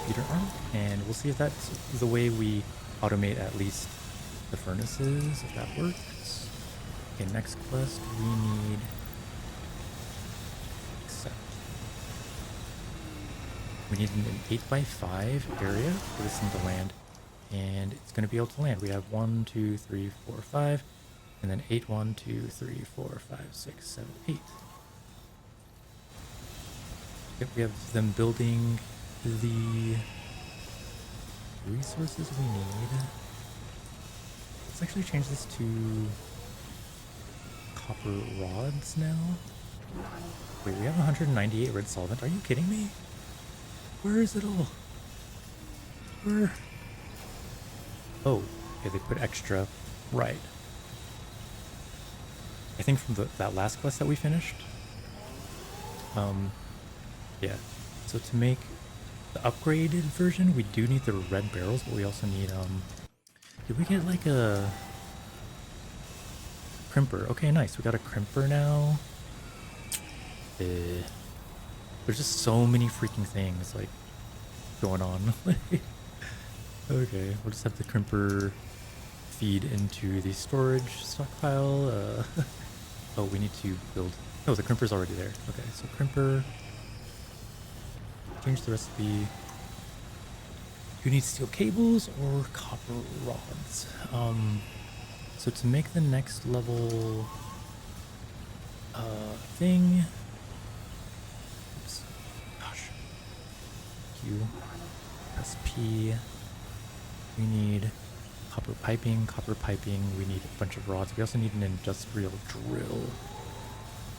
feeder arm, and we'll see if that's the way we automate at least the furnaces, if that works. Okay, next quest, we need accept. We need an 8x5 area for this thing to land, and it's going to be able to land. We have 1, 2, 3, 4, 5, and then 8, 1, 2, 3, 4, 5, 6, 7, 8. Yep, we have them building the resources we need. Let's actually change this to copper rods now. Wait, we have 198 red solvent. Are you kidding me? Where is it all? Where? Oh, okay, they put extra. Right. I think from that last quest that we finished. Yeah. So to make the upgraded version, we do need the red barrels, but we also need did we get like a crimper? Okay, nice. We got a crimper now. There's just so many freaking things like going on. Okay, we'll just have the crimper feed into the storage stockpile. Oh, we need to build. Oh, the crimper's already there. Okay, so crimper. Change the recipe. You need steel cables or copper rods. So to make the next level thing. Oops. Gosh. Q. Press P. We need copper piping. We need a bunch of rods. We also need an industrial drill.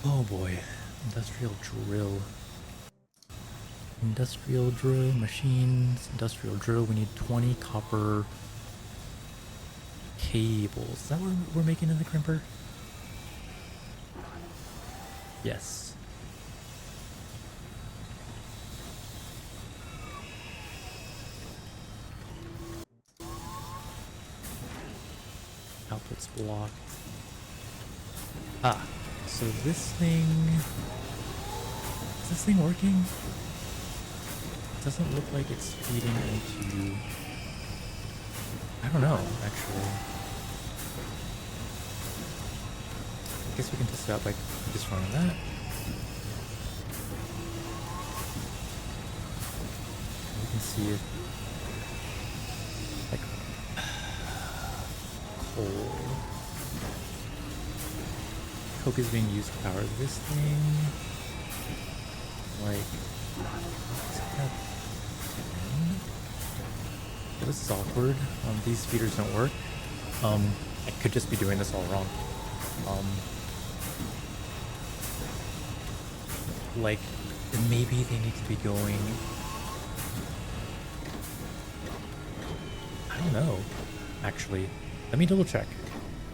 Oh boy. Industrial drill. Industrial drill machines. Industrial drill. We need 20 copper cables. Is that what we're making in the crimper? Yes. Outputs blocked. Ah, so this thing... Is this thing working? It doesn't look like it's feeding into... I don't know, actually. I guess we can test it out by just running that. We can see it like coal. Coke is being used to power this thing. Like, is that this is awkward. These feeders don't work. I could just be doing this all wrong. Like, maybe they need to be going... I don't know, actually. Let me double check.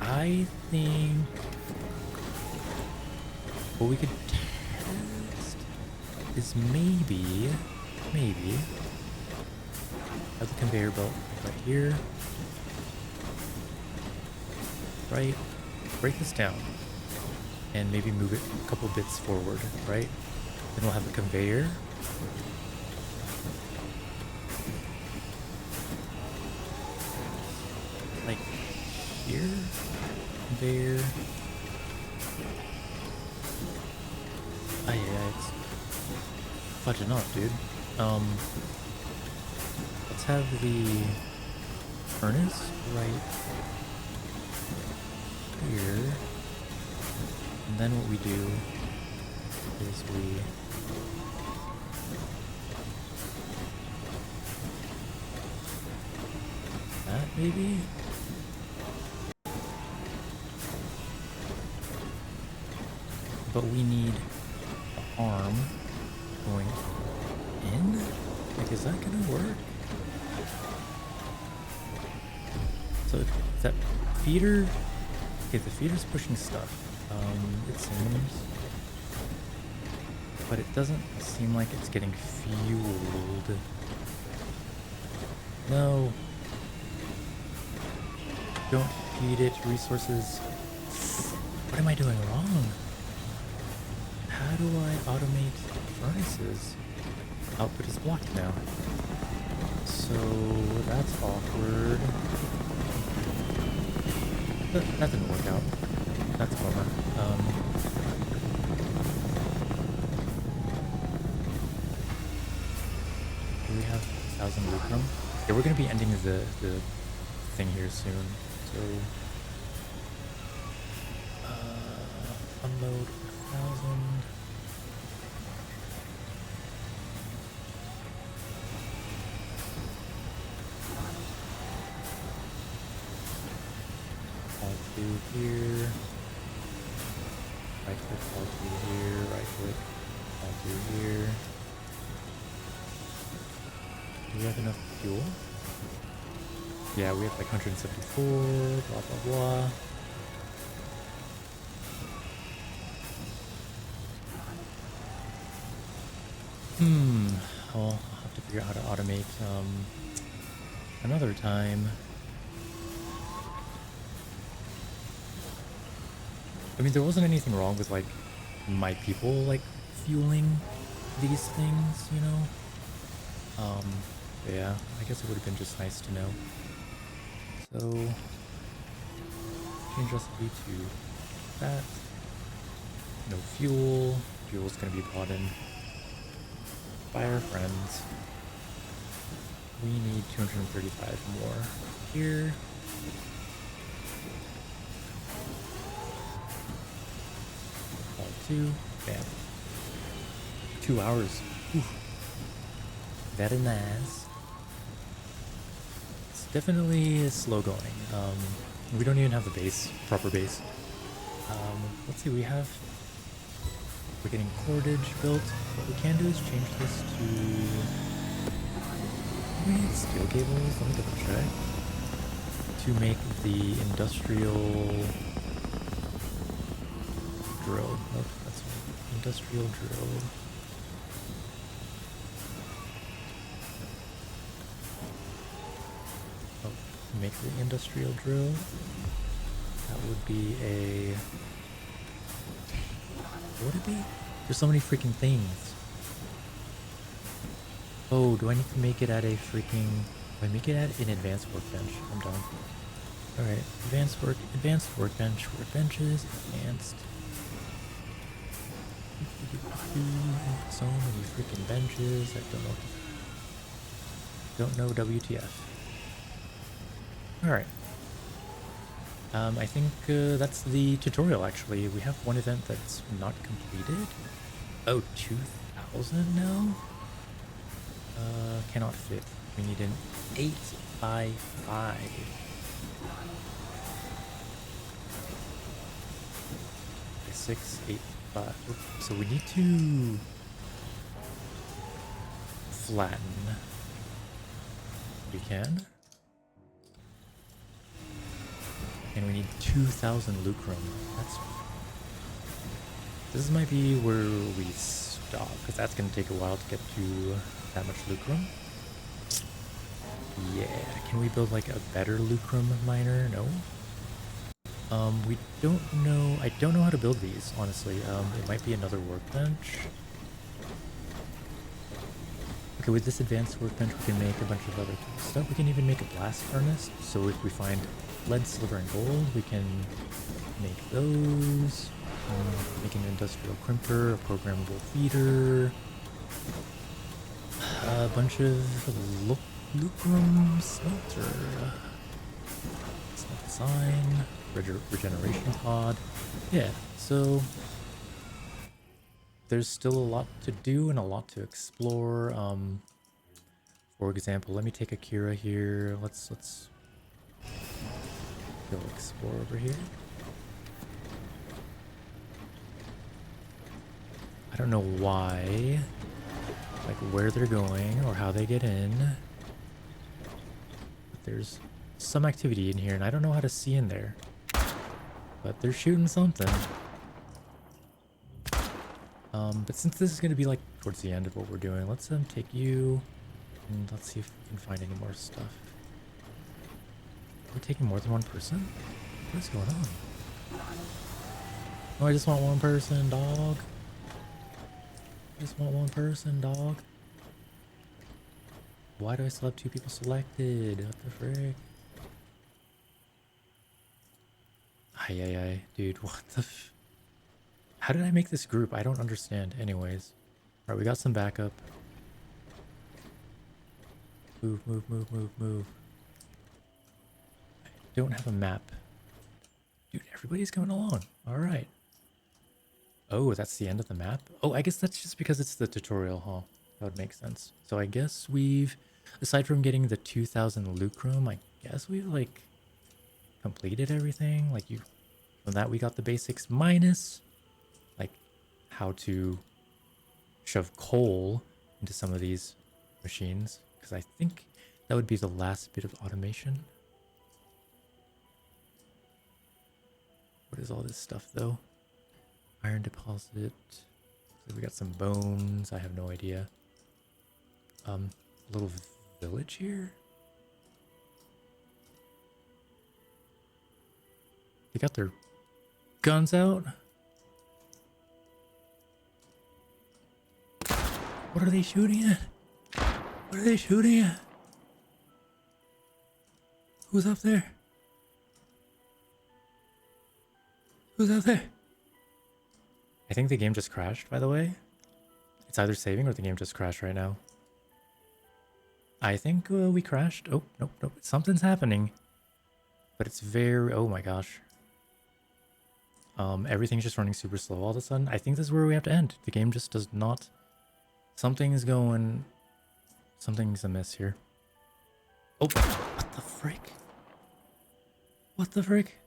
I think what we could test is maybe have the conveyor belt right here. Right? Break this down and maybe move it a couple bits forward, right? Then we'll have a conveyor. Like here? Conveyor. Ah, yeah, it's fudging up, dude. Let's have the furnace right here. And then what we do is we that maybe? But we need an arm going in? Like, is that gonna work? So that feeder, okay, the feeder's pushing stuff. It seems, but it doesn't seem like it's getting fueled. No. Don't feed it resources. What am I doing wrong? How do I automate furnaces? Output is blocked now. So that's awkward. That didn't work out. That's a bummer. Do we have 1,000 lucrum? Yeah, we're gonna be ending the thing here soon. So unload 1,000. All through here. Right click, all through here. Right click, all through here. Do we have enough fuel? Yeah, we have like 174, blah, blah, blah. I'll have to figure out how to automate another time. I mean, there wasn't anything wrong with like my people like fueling these things, you know? But yeah, I guess it would have been just nice to know. So change recipe to that. No fuel. Fuel's gonna be bought in by our friends. We need 235 more here. All two. Bam. 2 hours. Whew. Very nice. It's definitely slow going. We don't even have the base, proper base. Let's see, we're getting cordage built. What we can do is change this to, we need steel cables, let me double check, to make the industrial drill. Nope, that's industrial drill. Make the industrial drill. That would be a... What would it be? There's so many freaking things. Oh, do I need to make it at a freaking... Do I make it at an advanced workbench? I'm done. Alright, advanced workbench, workbenches, advanced. So many freaking benches, I don't know WTF. Alright. I think that's the tutorial, actually. We have one event that's not completed. Oh, 2,000 now? Cannot fit. We need an 8 by 5. 6, 8, 5. So we need to flatten. We can. And we need 2,000 lucrum. This might be where we stop, because that's going to take a while to get to that much lucrum. Yeah, can we build like a better lucrum miner? No. We don't know. I don't know how to build these, honestly. It might be another workbench. Okay, with this advanced workbench, we can make a bunch of other stuff. We can even make a blast furnace. So if we find lead, silver, and gold, we can make those. Make an industrial crimper, a programmable feeder, a bunch of lucrum smelter, smelt sign, regeneration pod. Yeah, so there's still a lot to do and a lot to explore. For example, let me take Akira here. Let's go explore over here. I don't know why, like where they're going or how they get in. But there's some activity in here and I don't know how to see in there. But they're shooting something. But since this is going to be like towards the end of what we're doing, let's take you and let's see if we can find any more stuff. We're taking more than one person? What is going on? Oh, I just want one person, dog. I just want one person, dog. Why do I still have 2 people selected? What the frick? Ay. Dude, what the How did I make this group? I don't understand. Anyways. Alright, we got some backup. Move. I don't have a map. Dude, everybody's going along. Alright. Oh, that's the end of the map? Oh, I guess that's just because it's the tutorial, huh? That would make sense. So I guess we've, aside from getting the 2,000 lucrum, I guess we've, like, completed everything. Like, from that we got the basics minus, like, how to shove coal into some of these machines. Because I think that would be the last bit of automation. What is all this stuff, though? Iron deposit. So we got some bones. I have no idea. little village here. They got their guns out. What are they shooting at? What are they shooting at? Who's up there? Who's up there? I think the game just crashed, by the way. It's either saving or the game just crashed right now. I think we crashed. Oh, nope, nope. Something's happening. But it's very... Oh my gosh. Everything's just running super slow all of a sudden. I think this is where we have to end. The game just does not... Something's going... Something's amiss here. Oh, what the frick? What the frick?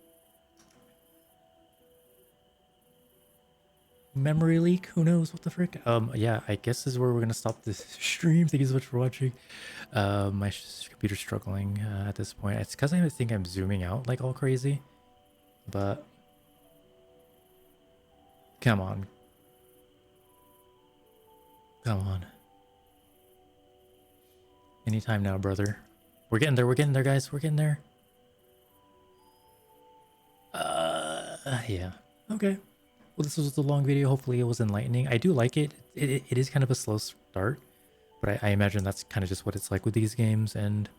Memory leak? Who knows? What the frick? Yeah, I guess this is where we're gonna stop this stream. Thank you so much for watching. My computer's struggling at this point. It's because I think I'm zooming out like all crazy. But... Come on. Come on. Anytime now, brother. We're getting there, guys. We're getting there. Yeah. Okay. Well, this was a long video. Hopefully it was enlightening. I do like it. It is kind of a slow start, but I imagine that's kind of just what it's like with these games. And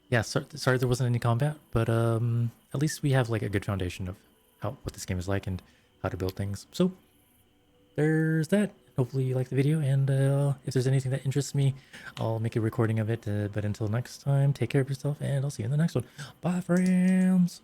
yeah, sorry there wasn't any combat, but at least we have like a good foundation of what this game is like and how to build things. So there's that. Hopefully you like the video, and if there's anything that interests me, I'll make a recording of it. But until next time, take care of yourself, and I'll see you in the next one. Bye, friends.